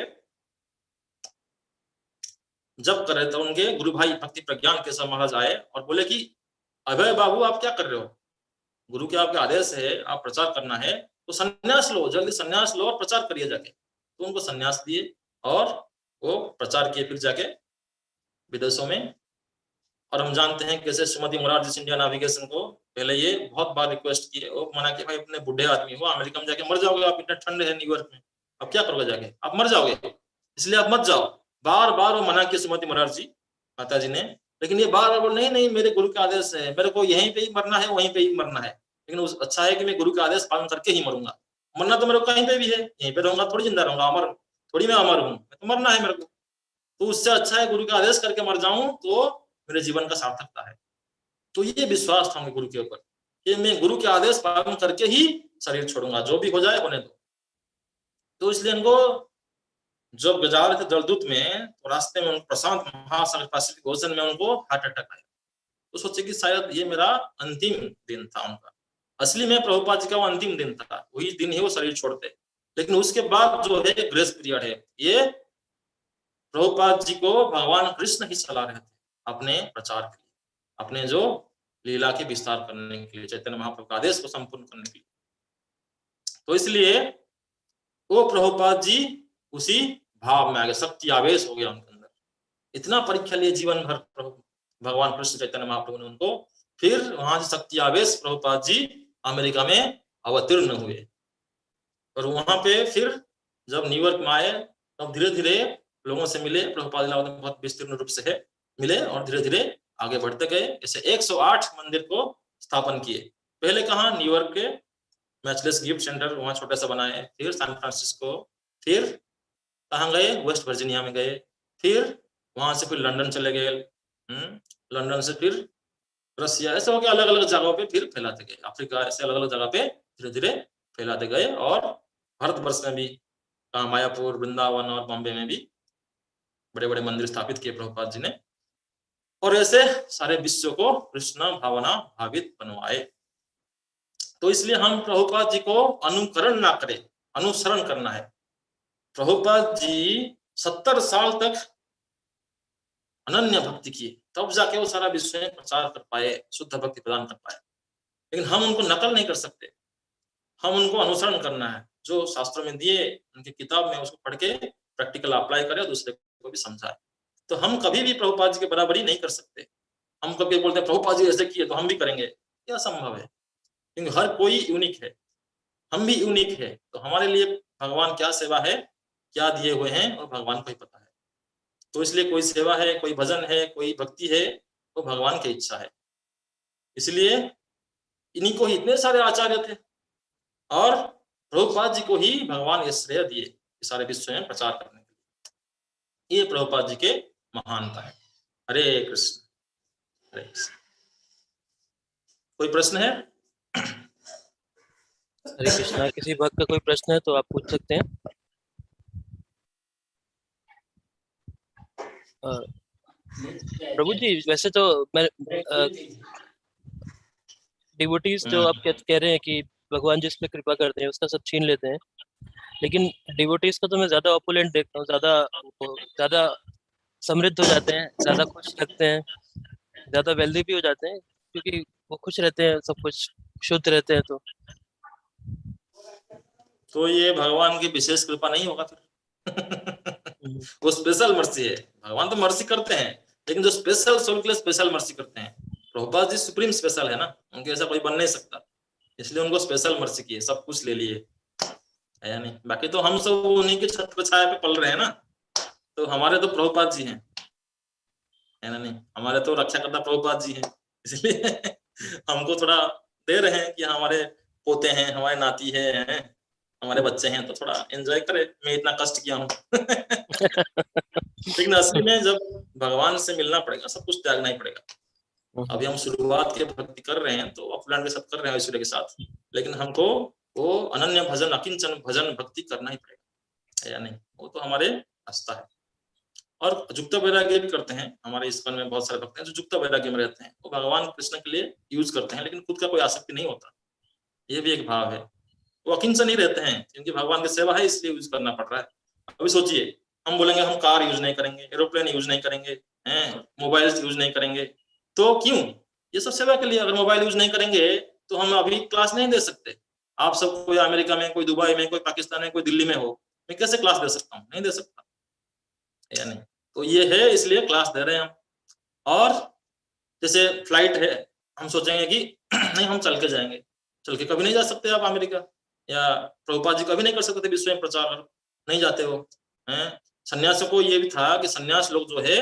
जब कर रहे थे, उनके गुरु भाई भक्ति प्रज्ञान केशव महाराज आए और बोले कि अभय बाबू आप क्या कर रहे हो? गुरु के आपके आदेश है, आप प्रचार करना है तो संन्यास लो, जल्दी संन्यास लो और प्रचार करिए जाके। तो उनको संन्यास दिए और वो प्रचार किए फिर जाके विदेशों में। और हम जानते हैं कैसे श्रीमती मोरारजी इंडिया नेविगेशन को पहले ये बहुत बार रिक्वेस्ट किए, वो मना कि भाई अपने बुढ़े आदमी हो, अमेरिका में जाके मर जाओगे आप, इतना ठंड है न्यूयॉर्क में, अब क्या करोगे जाके, आप मर जाओगे, इसलिए आप मत जाओ। बार बार वो मना किया श्रीमती मोरारजी माता जी ने, लेकिन ये बार बार बोल नहीं नहीं मेरे गुरु का आदेश है, मेरे को यहीं पे ही मरना है, वहीं पे ही मरना है, लेकिन अच्छा है कि मैं गुरु का आदेश पालन करके ही मरूंगा। मरना तो मेरे को कहीं पे भी है, यहीं पे रहूंगा थोड़ी जिंदा रहूंगा, अमर थोड़ी मैं अमर हूँ, तो मरना है मेरे को, तो उससे अच्छा है गुरु का आदेश करके मर जाऊं तो मेरे जीवन का सार्थकता है। तो ये विश्वास था गुरु के ऊपर कि मैं गुरु के आदेश पालन करके ही शरीर छोड़ूंगा, जो भी हो जाए होने दो। तो इसलिए इनको जब जा रहे थे जलदूत में, तो रास्ते में प्रशांत महासागर पैसिफिक ओशन में उनको हार्ट अटैक आया। तो सोचे कि शायद ये मेरा अंतिम दिन था उनका। असली में प्रभुपाद जी का वो अंतिम दिन था, वही दिन ही वो शरीर छोड़ते। लेकिन उसके बाद जो है ग्रेस पीरियड है, ये प्रभुपाद जी को भगवान कृष्ण ही चला रहे थे अपने प्रचार के लिए, अपने जो लीला के विस्तार करने के लिए, चैतन्य महाप्रभु का आदेश को संपूर्ण करने के लिए। तो इसलिए वो प्रभुपाद जी उसी भाव में आ गए, शक्ति आवेश हो गया उनके अंदर। इतना परीक्षा लिए जीवन भर प्रभु भगवान कृष्ण चैतन्य महाप्रभु ने उनको, फिर वहां से शक्ति आवेश प्रभुपाद जी अमेरिका में अवतीर्ण हुए। और वहां पे फिर जब न्यूयॉर्क में आए तब धीरे धीरे लोगों से मिले, प्रभुपाद जी बहुत विस्तृत रूप से है मिले और धीरे धीरे आगे बढ़ते गए। ऐसे 108 मंदिर को स्थापन किए। पहले कहाँ? न्यूयॉर्क के मैचलेस गिफ्ट सेंटर, वहां छोटा सा बनाए, फिर सैन फ्रांसिस्को, फिर कहाँ गए? वेस्ट वर्जीनिया में गए, फिर वहां से फिर लंदन चले गए, लंदन से फिर रसिया, ऐसे होकर अलग अलग जगहों पे फिर फैलाते गए, अफ्रीका, ऐसे अलग अलग जगह पे धीरे धीरे फैलाते गए। और भारतवर्ष में भी मायापुर, वृंदावन और बॉम्बे में भी बड़े बड़े मंदिर स्थापित किए प्रभुपाद जी ने, और ऐसे सारे विश्व को कृष्ण भावना भावित बनवाए। तो इसलिए हम प्रभुपाद जी को अनुकरण ना करें, अनुसरण करना है। प्रभुपाद जी 70 साल तक अनन्य भक्ति किए, तब जाके वो सारा विश्व में प्रचार कर पाए, शुद्ध भक्ति प्रदान कर पाए। लेकिन हम उनको नकल नहीं कर सकते, हम उनको अनुसरण करना है। जो शास्त्रों में दिए उनकी किताब में उसको पढ़ के प्रैक्टिकल अप्लाई करें, दूसरे को भी समझाए। तो हम कभी भी प्रभुपाद जी की बराबरी नहीं कर सकते। हम कभी बोलते हैं प्रभुपाद जी ऐसे किए तो हम भी करेंगे, क्या संभव है? क्योंकि हर कोई यूनिक है, हम भी यूनिक है। तो हमारे लिए भगवान क्या सेवा है, क्या दिए हुए हैं, और भगवान को ही पता है। तो इसलिए कोई सेवा है, कोई भजन है, कोई भक्ति है, तो भगवान की इच्छा है। इसलिए इन्हीं को ही इतने सारे आचार्य थे, और प्रभुपाद जी को ही भगवान ये श्रेय दिए सारे विश्व में प्रचार करने के लिए। ये प्रभुपाद जी के महानता है। हरे कृष्ण, हरे कृष्ण। कोई प्रश्न है? हरे कृष्णा, किसी भक्त का कोई प्रश्न है तो आप पूछ सकते हैं। प्रभु जी, वैसे तो मैं डिवोटीज जो आप कह रहे हैं कि भगवान जिस पे कृपा करते हैं उसका सब छीन लेते हैं, लेकिन डिवोटीज को तो मैं ज्यादा ऑपुलेंट देखता हूँ, ज्यादा समृद्ध हो जाते हैं, ज्यादा खुश लगते हैं, ज्यादा वेल्दी भी हो जाते हैं, क्योंकि वो खुश रहते हैं, सब कुछ शुद्ध रहते हैं। तो ये भगवान की विशेष कृपा नहीं होगा फिर? वो स्पेशल मर्सी है। भगवान तो मर्सी करते हैं, लेकिन जो स्पेशल सोल के लिए स्पेशल मर्सी करते हैं प्रभुपाद जी सुप्रीम स्पेशल है ना, उनके ऐसा कोई बन नहीं सकता, इसलिए उनको स्पेशल मर्सी की है, सब कुछ ले लिए, है या नहीं। बाकी तो हम सब उन्हीं के छत्र छाया पे पल रहे हैं ना, तो हमारे तो प्रभुपाद जी हैं, है ना नहीं, हमारे तो रक्षा करता प्रभुपाद जी हैं, इसलिए हमको थोड़ा दे रहे हैं कि हमारे पोते हैं, हमारे नाती हैं, हमारे बच्चे हैं, तो थोड़ा एंजॉय करें, मैं इतना कष्ट किया हूँ। लेकिन असली में जब भगवान से मिलना पड़ेगा, सब कुछ त्यागना ही पड़ेगा। अभी हम शुरुआत के भक्ति कर रहे हैं, तो अपलैंड के साथ कर रहे हैं, ऐश्वर्य के साथ, लेकिन हमको वो अनन्य भजन, अकिंचन भजन भक्ति करना ही पड़ेगा, है या नहीं, वो तो हमारे रास्ता है। और जुक्त वैराग्य भी करते हैं, हमारे इस्कॉन में बहुत सारे भक्त हैं जो जुक्त वैराग्य में रहते हैं, वो भगवान कृष्ण के लिए यूज करते हैं, लेकिन खुद का कोई आसक्ति नहीं होता, ये भी एक भाव है। वो अकिंचन ही रहते हैं, क्योंकि भगवान की सेवा है, इसलिए यूज करना पड़ रहा है। अभी सोचिए, हम बोलेंगे हम कार यूज नहीं करेंगे, एरोप्लेन यूज नहीं करेंगे, मोबाइल यूज नहीं करेंगे, तो क्यों? ये सब सेवा के लिए। अगर मोबाइल यूज नहीं करेंगे तो हम अभी क्लास नहीं दे सकते। आप सब कोई अमेरिका में, कोई दुबई में, कोई पाकिस्तान में, कोई दिल्ली में हो, मैं कैसे क्लास दे सकता हूँ? नहीं दे सकता, या नहीं। तो ये है, इसलिए क्लास दे रहे हैं हम। और जैसे फ्लाइट है, हम सोचेंगे कि नहीं हम चल के जाएंगे, चल के कभी नहीं जा सकते आप अमेरिका, या प्रभुपाद जी कभी नहीं कर सकते थे विश्व में प्रचार, नहीं जाते हो हैं। सन्यासियों को ये भी था कि सन्यास लोग जो है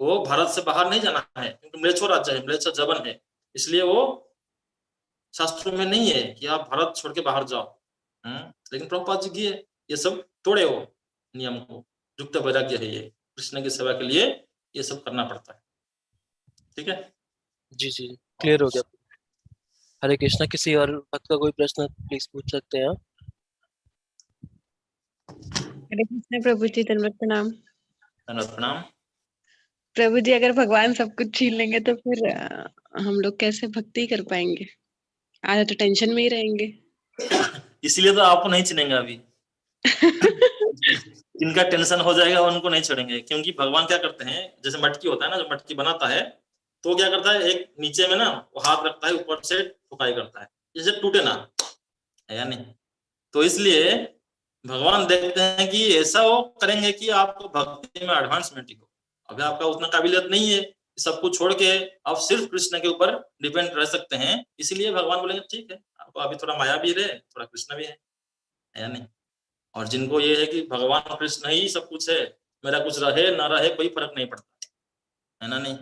वो भारत से बाहर नहीं जाना है, क्योंकि म्लेच्छो राज्य है, म्लेच्छ जबन है, इसलिए वो शास्त्रों में नहीं है कि आप भारत छोड़ के बाहर जाओ। लेकिन प्रभुपाद जी किए, ये सब तोड़े हो नियम को, युक्त वैराग्य है ये, कृष्ण की सेवा के लिए ये सब करना पड़ता है। ठीक है जी जी, क्लियर हो गया। हरे कृष्णा, किसी और भक्त का कोई प्रश्न प्लीज पूछ सकते हैं आप। हरे कृष्ण प्रभु जी, धन्यवाद प्रणाम। प्रणाम। प्रभु जी, अगर भगवान सब कुछ छीन लेंगे तो फिर हम लोग कैसे भक्ति कर पाएंगे? आधा तो टेंशन में ही रहेंगे। इसलिए तो आपको नहीं चुनेंगे अभी। जिनका टेंशन हो जाएगा उनको नहीं छोड़ेंगे, क्योंकि भगवान क्या करते हैं, जैसे मटकी होता है ना, जो मटकी बनाता है तो क्या करता है, एक नीचे में ना वो हाथ रखता है, ऊपर से ठुकाई करता है, जैसे टूटे ना, है या नहीं। तो इसलिए भगवान देखते हैं कि ऐसा वो करेंगे कि आपको भक्ति में एडवांसमेंट हो। अभी आपका उतना काबिलियत नहीं है, सब कुछ छोड़ के आप सिर्फ कृष्ण के ऊपर डिपेंड रह सकते हैं, इसलिए भगवान बोलेंगे ठीक है, आपको अभी थोड़ा माया भी रहे, थोड़ा कृष्ण भी है या नहीं। और जिनको ये है कि भगवान कृष्ण ही सब कुछ है, मेरा कुछ रहे ना रहे कोई फर्क नहीं पड़ता, है ना नहीं।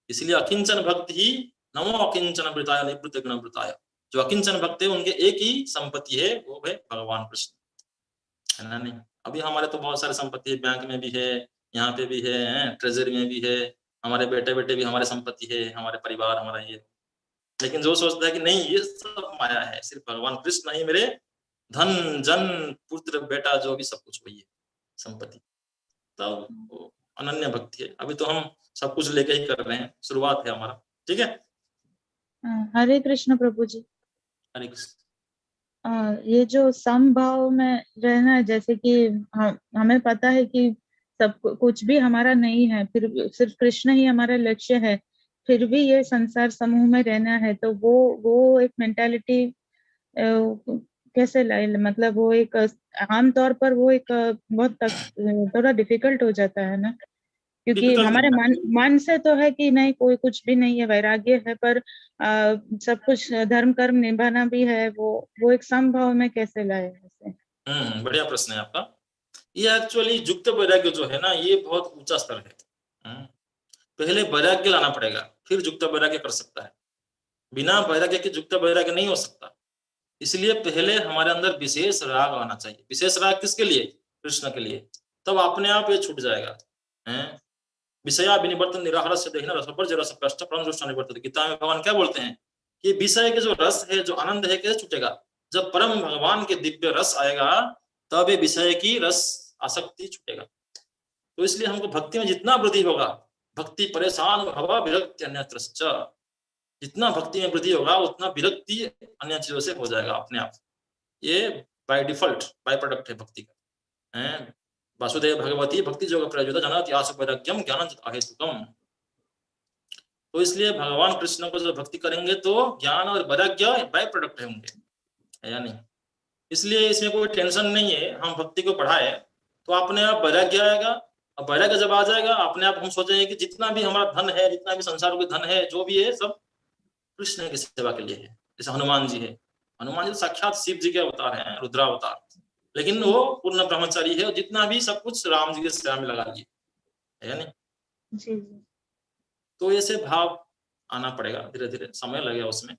इसलिए अकिंचन भक्त ही नमो अकिंचन वृताय निवृत्त गुण वृताय, जो अकिंचन भक्त है उनके एक ही संपत्ति है, वो है भगवान कृष्ण, है ना नहीं। अभी हमारे तो बहुत सारे संपत्ति है, बैंक में भी है, यहाँ पे भी है, ट्रेजरी में भी है, हमारे बेटे बेटे भी हमारे संपत्ति है, हमारे परिवार हमारा ये। लेकिन जो सोचता है कि नहीं ये सब माया है, सिर्फ भगवान कृष्ण ही मेरे धन जन पुत्र बेटा जो भी सब कुछ वही है संपत्ति, तब वो अनन्य भक्ति है। अभी तो हम सब कुछ लेके ही कर रहे हैं, शुरुआत है हमारा। ठीक है, हरे कृष्ण प्रभु जी। हरे कृष्ण। ये जो समभाव में रहना है, जैसे कि हमें पता है कि सब कुछ भी हमारा नहीं है, फिर सिर्फ कृष्ण ही हमारा लक्ष्य है, फिर भी ये संसार समूह में रहना है, तो वो एक मेंटालिटी कैसे लाए, मतलब वो एक आमतौर पर वो एक बहुत थोड़ा डिफिकल्ट हो जाता है ना, क्योंकि हमारे मन से तो है कि नहीं कोई कुछ भी नहीं है, वैराग्य है, पर सब कुछ धर्म कर्म निभाना भी है, वो एक समभाव में कैसे लाए ऐसे। बढ़िया प्रश्न है आपका। ये एक्चुअली युक्त वैराग्य जो है ना, ये बहुत ऊंचा स्तर है। पहले वैराग्य लाना पड़ेगा, फिर युक्त वैराग्य कर सकता है। बिना वैराग्य के युक्त वैराग्य नहीं हो सकता। इसलिए पहले हमारे अंदर विशेष राग आना चाहिए। विशेष राग किसके लिए? कृष्ण के लिए। तब अपने आप ये छूट जाएगा। विषया विनिवर्तन निराहार से देहना रसपर्ज रस कष्ट परम निवर्तन। गीता में भगवान क्या बोलते हैं कि विषय के जो रस है, जो आनंद है, कैसे छूटेगा? जब परम भगवान के दिव्य रस आएगा तब ये विषय की रस आसक्ति छूटेगा। तो इसलिए हमको भक्ति में जितना वृद्धि होगा, भक्ति परेशान भव विरक्ति अन्यत्रश्च, जितना भक्ति में वृद्धि होगा उतना विरक्ति अन्य चीजों से हो जाएगा अपने आप। ये बाय डिफॉल्ट बाय प्रोडक्ट है भक्ति का। वासुदेव भगवती भक्ति योग प्रयोजन जनाति आसु वैराग्यम ज्ञानं अहेतुकम। तो इसलिए भगवान कृष्ण को जब भक्ति करेंगे तो ज्ञान और वैराग्य बाय प्रोडक्ट है उनके, है या नहीं। इसलिए इसमें कोई टेंशन नहीं है। हम भक्ति को बढ़ाए तो अपने आप वैराग्य आएगा। अब वैराग्य जब आ जाएगा अपने आप हम सोचेंगे कि जितना भी हमारा धन है, जितना भी संसार का धन है, जो भी है सब कृष्ण की सेवा के लिए है। जैसे हनुमान जी है, हनुमान जी तो साक्षात शिव जी के अवतार हैं, रुद्रावतार, लेकिन वो पूर्ण ब्रह्मचारी है और जितना भी सब कुछ राम जी की सेवा में लगा लिए, है नहीं। जी तो ऐसे भाव आना पड़ेगा, धीरे धीरे समय लगेगा उसमें,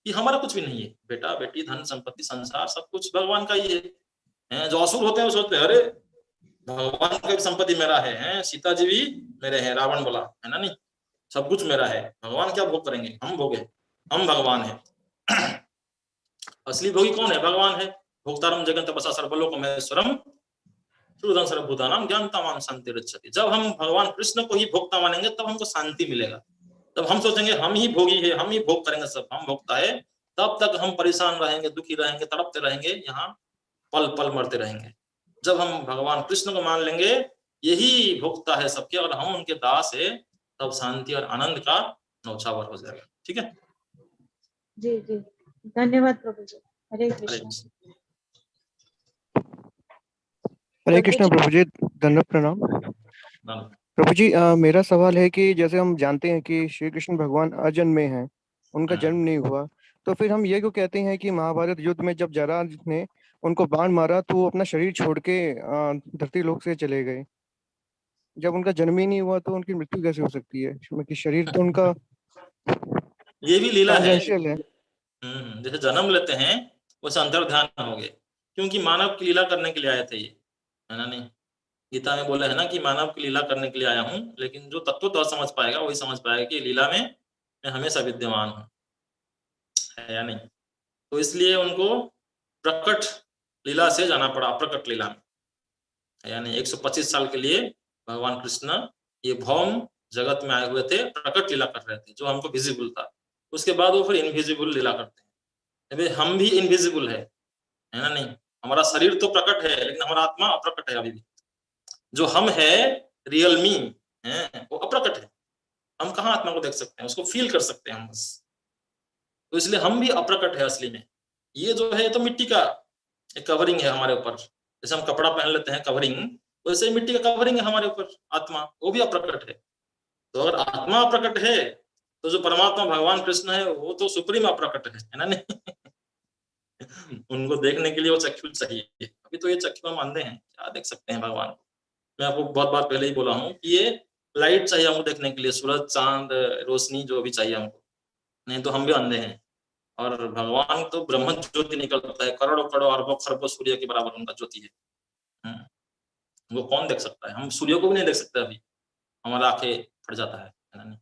कि हमारा कुछ भी नहीं है, बेटा बेटी धन संपत्ति संसार सब कुछ भगवान का ही है। जो असुर होते हैं वो सोचते हैं अरे भगवान का भी संपत्ति मेरा है, सीता जी भी मेरे हैं, रावण बोला है ना, नहीं सब कुछ मेरा है, भगवान क्या भोग करेंगे, हम भोगे, हम भगवान है। असली भोगी कौन है, भगवान है। भोक्तारम जगत बसा सर्वलोक महेश्वरम सुहृदं सर्वभूतानां ज्ञानतामां शांति रक्षति। जब हम भगवान कृष्ण को ही भोक्ता मानेंगे तब हमको शांति मिलेगा। तब हम सोचेंगे हम ही भोगी है, हम ही भोग करेंगे, सब हम भोगता है, तब तक हम परेशान रहेंगे, दुखी रहेंगे, तड़पते रहेंगे, यहाँ पल पल मरते रहेंगे। जब हम भगवान कृष्ण को मान लेंगे यही भोक्ता है सबके और हम उनके दास है, तब शांति और आनंद का नौछावर हो जाएगा। ठीक है जी जी, धन्यवाद प्रभु जी। हरे कृष्ण। हरे कृष्ण प्रभु जी, धन्यवाद प्रणाम। प्रभु जी, मेरा सवाल है कि जैसे हम जानते हैं कि श्री कृष्ण भगवान अजन्मे हैं, उनका जन्म नहीं हुआ, तो फिर हम ये क्यों कहते हैं कि महाभारत युद्ध में जब जरासंध ने उनको बाण मारा तो वो अपना शरीर छोड़ के धरती लोक से चले गए? जब उनका जन्म ही नहीं हुआ तो उनकी मृत्यु कैसे हो सकती है? क्योंकि शरीर तो उनका ये भी लीला है। है। जैसे जन्म लेते हैं वैसे अंतर्ध्यान हो गए, क्योंकि मानव की लीला करने के लिए आए थे ये, है ना, नहीं गीता में बोला है ना कि मानव की लीला करने के लिए आया हूँ, लेकिन जो तत्व तो समझ पाएगा वही समझ पाएगा कि लीला में मैं हमेशा विद्यमान हूँ, है या नहीं। तो इसलिए उनको प्रकट लीला से जाना पड़ा, प्रकट लीला में, यानी 125 साल के लिए भगवान कृष्ण ये भौम जगत में आए हुए थे, प्रकट लीला कर रहे थे जो हमको विजिबल था। उसके बाद वो फिर इनविजिबल लीला करते हैं। हम भी इनविजिबल है ना, नहीं हमारा शरीर तो प्रकट है लेकिन हमारा आत्मा अप्रकट है। अभी भी जो हम है रियल मी है वो अप्रकट है। हम कहाँ आत्मा को देख सकते हैं, उसको फील कर सकते हैं हम बस। तो इसलिए हम भी अप्रकट है असली में। ये जो है तो मिट्टी का एक कवरिंग है हमारे ऊपर, जैसे हम कपड़ा पहन लेते हैं कवरिंग, वैसे मिट्टी का कवरिंग है हमारे ऊपर आत्मा, वो भी अप्रकट है। तो अगर आत्मा अप्रकट है तो जो परमात्मा भगवान कृष्ण है वो तो सुप्रीम अप्रकट है ना, नहीं। उनको देखने के लिए वो चक्षु चाहिए। अभी तो ये चक्षु हम अंधे हैं, क्या देख सकते हैं भगवान को। मैं आपको बहुत बार पहले ही बोला हूँ कि ये लाइट चाहिए हमको देखने के लिए, सूरज चांद रोशनी जो भी चाहिए हमको, नहीं तो हम भी अंधे हैं। और भगवान तो ब्रह्म ज्योति निकलता है, करोड़ों करोड़ों अरबों खरबों सूर्य के बराबर उनका ज्योति है। वो कौन देख सकता है, हम सूर्य को भी नहीं देख सकते, अभी हमारा आंखें फट जाता है ना, नहीं।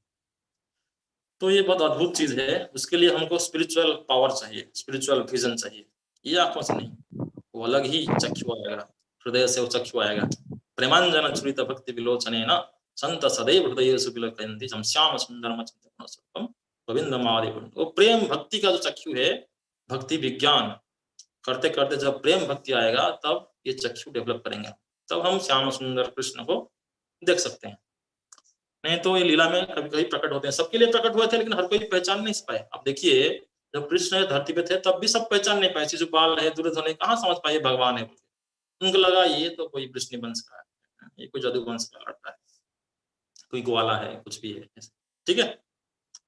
तो ये बहुत अद्भुत चीज है, उसके लिए हमको स्पिरिचुअल पावर चाहिए, स्पिरिचुअल विजन चाहिए। ये आंखों से नहीं, वो अलग ही चक्षु आएगा, हृदय से वो चक्षु आएगा। प्रेमांजन छुरित भक्ति विलोचनेन संत सदैव हृदय सुविलोकयन्ति श्याम सुंदरम चिंतन सर्वम गोविंदमादि। वो प्रेम भक्ति का जो चक्षु है, भक्ति विज्ञान करते करते जब प्रेम भक्ति आएगा तब ये चक्षु डेवलप करेंगे, तब हम श्याम सुंदर कृष्ण को देख सकते हैं। नहीं तो ये लीला में कभी कभी प्रकट होते हैं, सबके लिए प्रकट हुए थे लेकिन हर कोई पहचान नहीं पाए। अब देखिए जब कृष्ण धरती पे थे तब भी सब पहचान नहीं पाए, शिशुपाल है, दुर्योधन है, कहाँ समझ पाए भगवान है। उनको लगा ये तो कोई वृष्णि वंश का है, ये कोई जादू वंश का लड़का है, कोई ग्वाला है, कुछ भी है, ठीक है।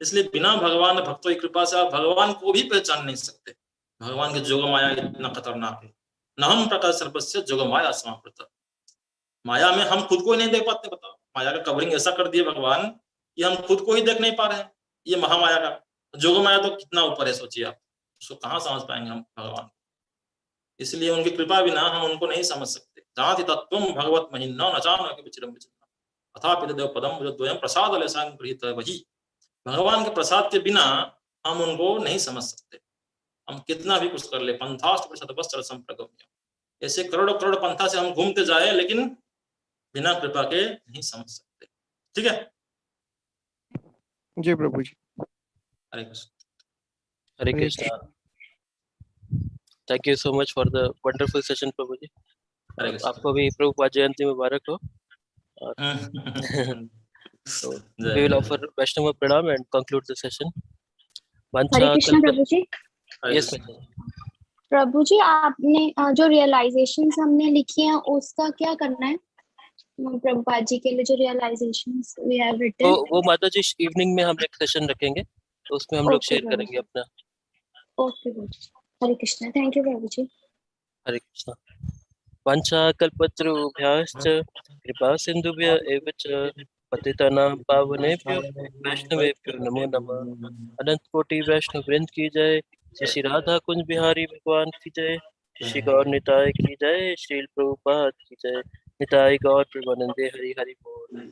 इसलिए बिना भगवान भक्तों की कृपा से आप भगवान को भी पहचान नहीं सकते। भगवान के जोग माया इतना खतरनाक है। न हम प्रकाश सर्वस्य जोग माया समाप्त। माया में हम खुद को ही नहीं देख पाते। बताओ, माया का कवरिंग ऐसा कर दिया भगवान कि हम खुद को ही देख नहीं पा रहे हैं। ये महामाया का जोग माया तो कितना ऊपर है, सोचिए आप, उसको कहाँ समझ पाएंगे हम भगवान। इसलिए उनकी कृपा बिना हम उनको नहीं समझ सकते। जाति तत्वम भगवत महिन्ना न जानके विचिरम विचिरम अथापि देव पदम द्वयम प्रसाद लेसां गृहीत वही। भगवान के प्रसाद के बिना हम उनको नहीं समझ सकते। हम कितना भी कुछ कर ले, ऐसे करोड़ों करोड़ पंथा से हम घूमते जाए लेकिन बिना कृपा के नहीं समझ सकते। ठीक है जी प्रभु जी। Hare Krishna. Hare Krishna. Thank you so much for the wonderful session प्रभु जी। आपको भी प्रभुपाद जयंती मुबारक हो। So we will offer Vaishnava pranam and conclude the session. Hare Krishna Prabhu ji. Yes, प्रभु जी, आपने जो रियलाइजेशंस हमने लिखी हैं उसका क्या करना है? प्रभुपाद जी के लिए जो रियलाइजेशंस we have written, वो माता जी इवनिंग में हम एक सेशन रखेंगे तो उसमें हम लोग ओके शेयर प्रभु करेंगे जी। अपना। ओके प्रभु जी। हरे कृष्णा। थैंक यू प्रभु जी। हरे कृष्णा। वाञ्छाकल्पतरुभ्यश्च कृपा सिन्धुभ्य एव च पतितानां पावनेभ्यो वैष्णवेभ्यो नमो नमः। अनंत कोटि वैष्णव वृंद की जय। श्री श्री राधा कुंज बिहारी भगवान की जय। श्री गौर निताय की जय। श्रील प्रभुपाद की जय। निताय गौर प्रेमानंदे हरि हरि बोल।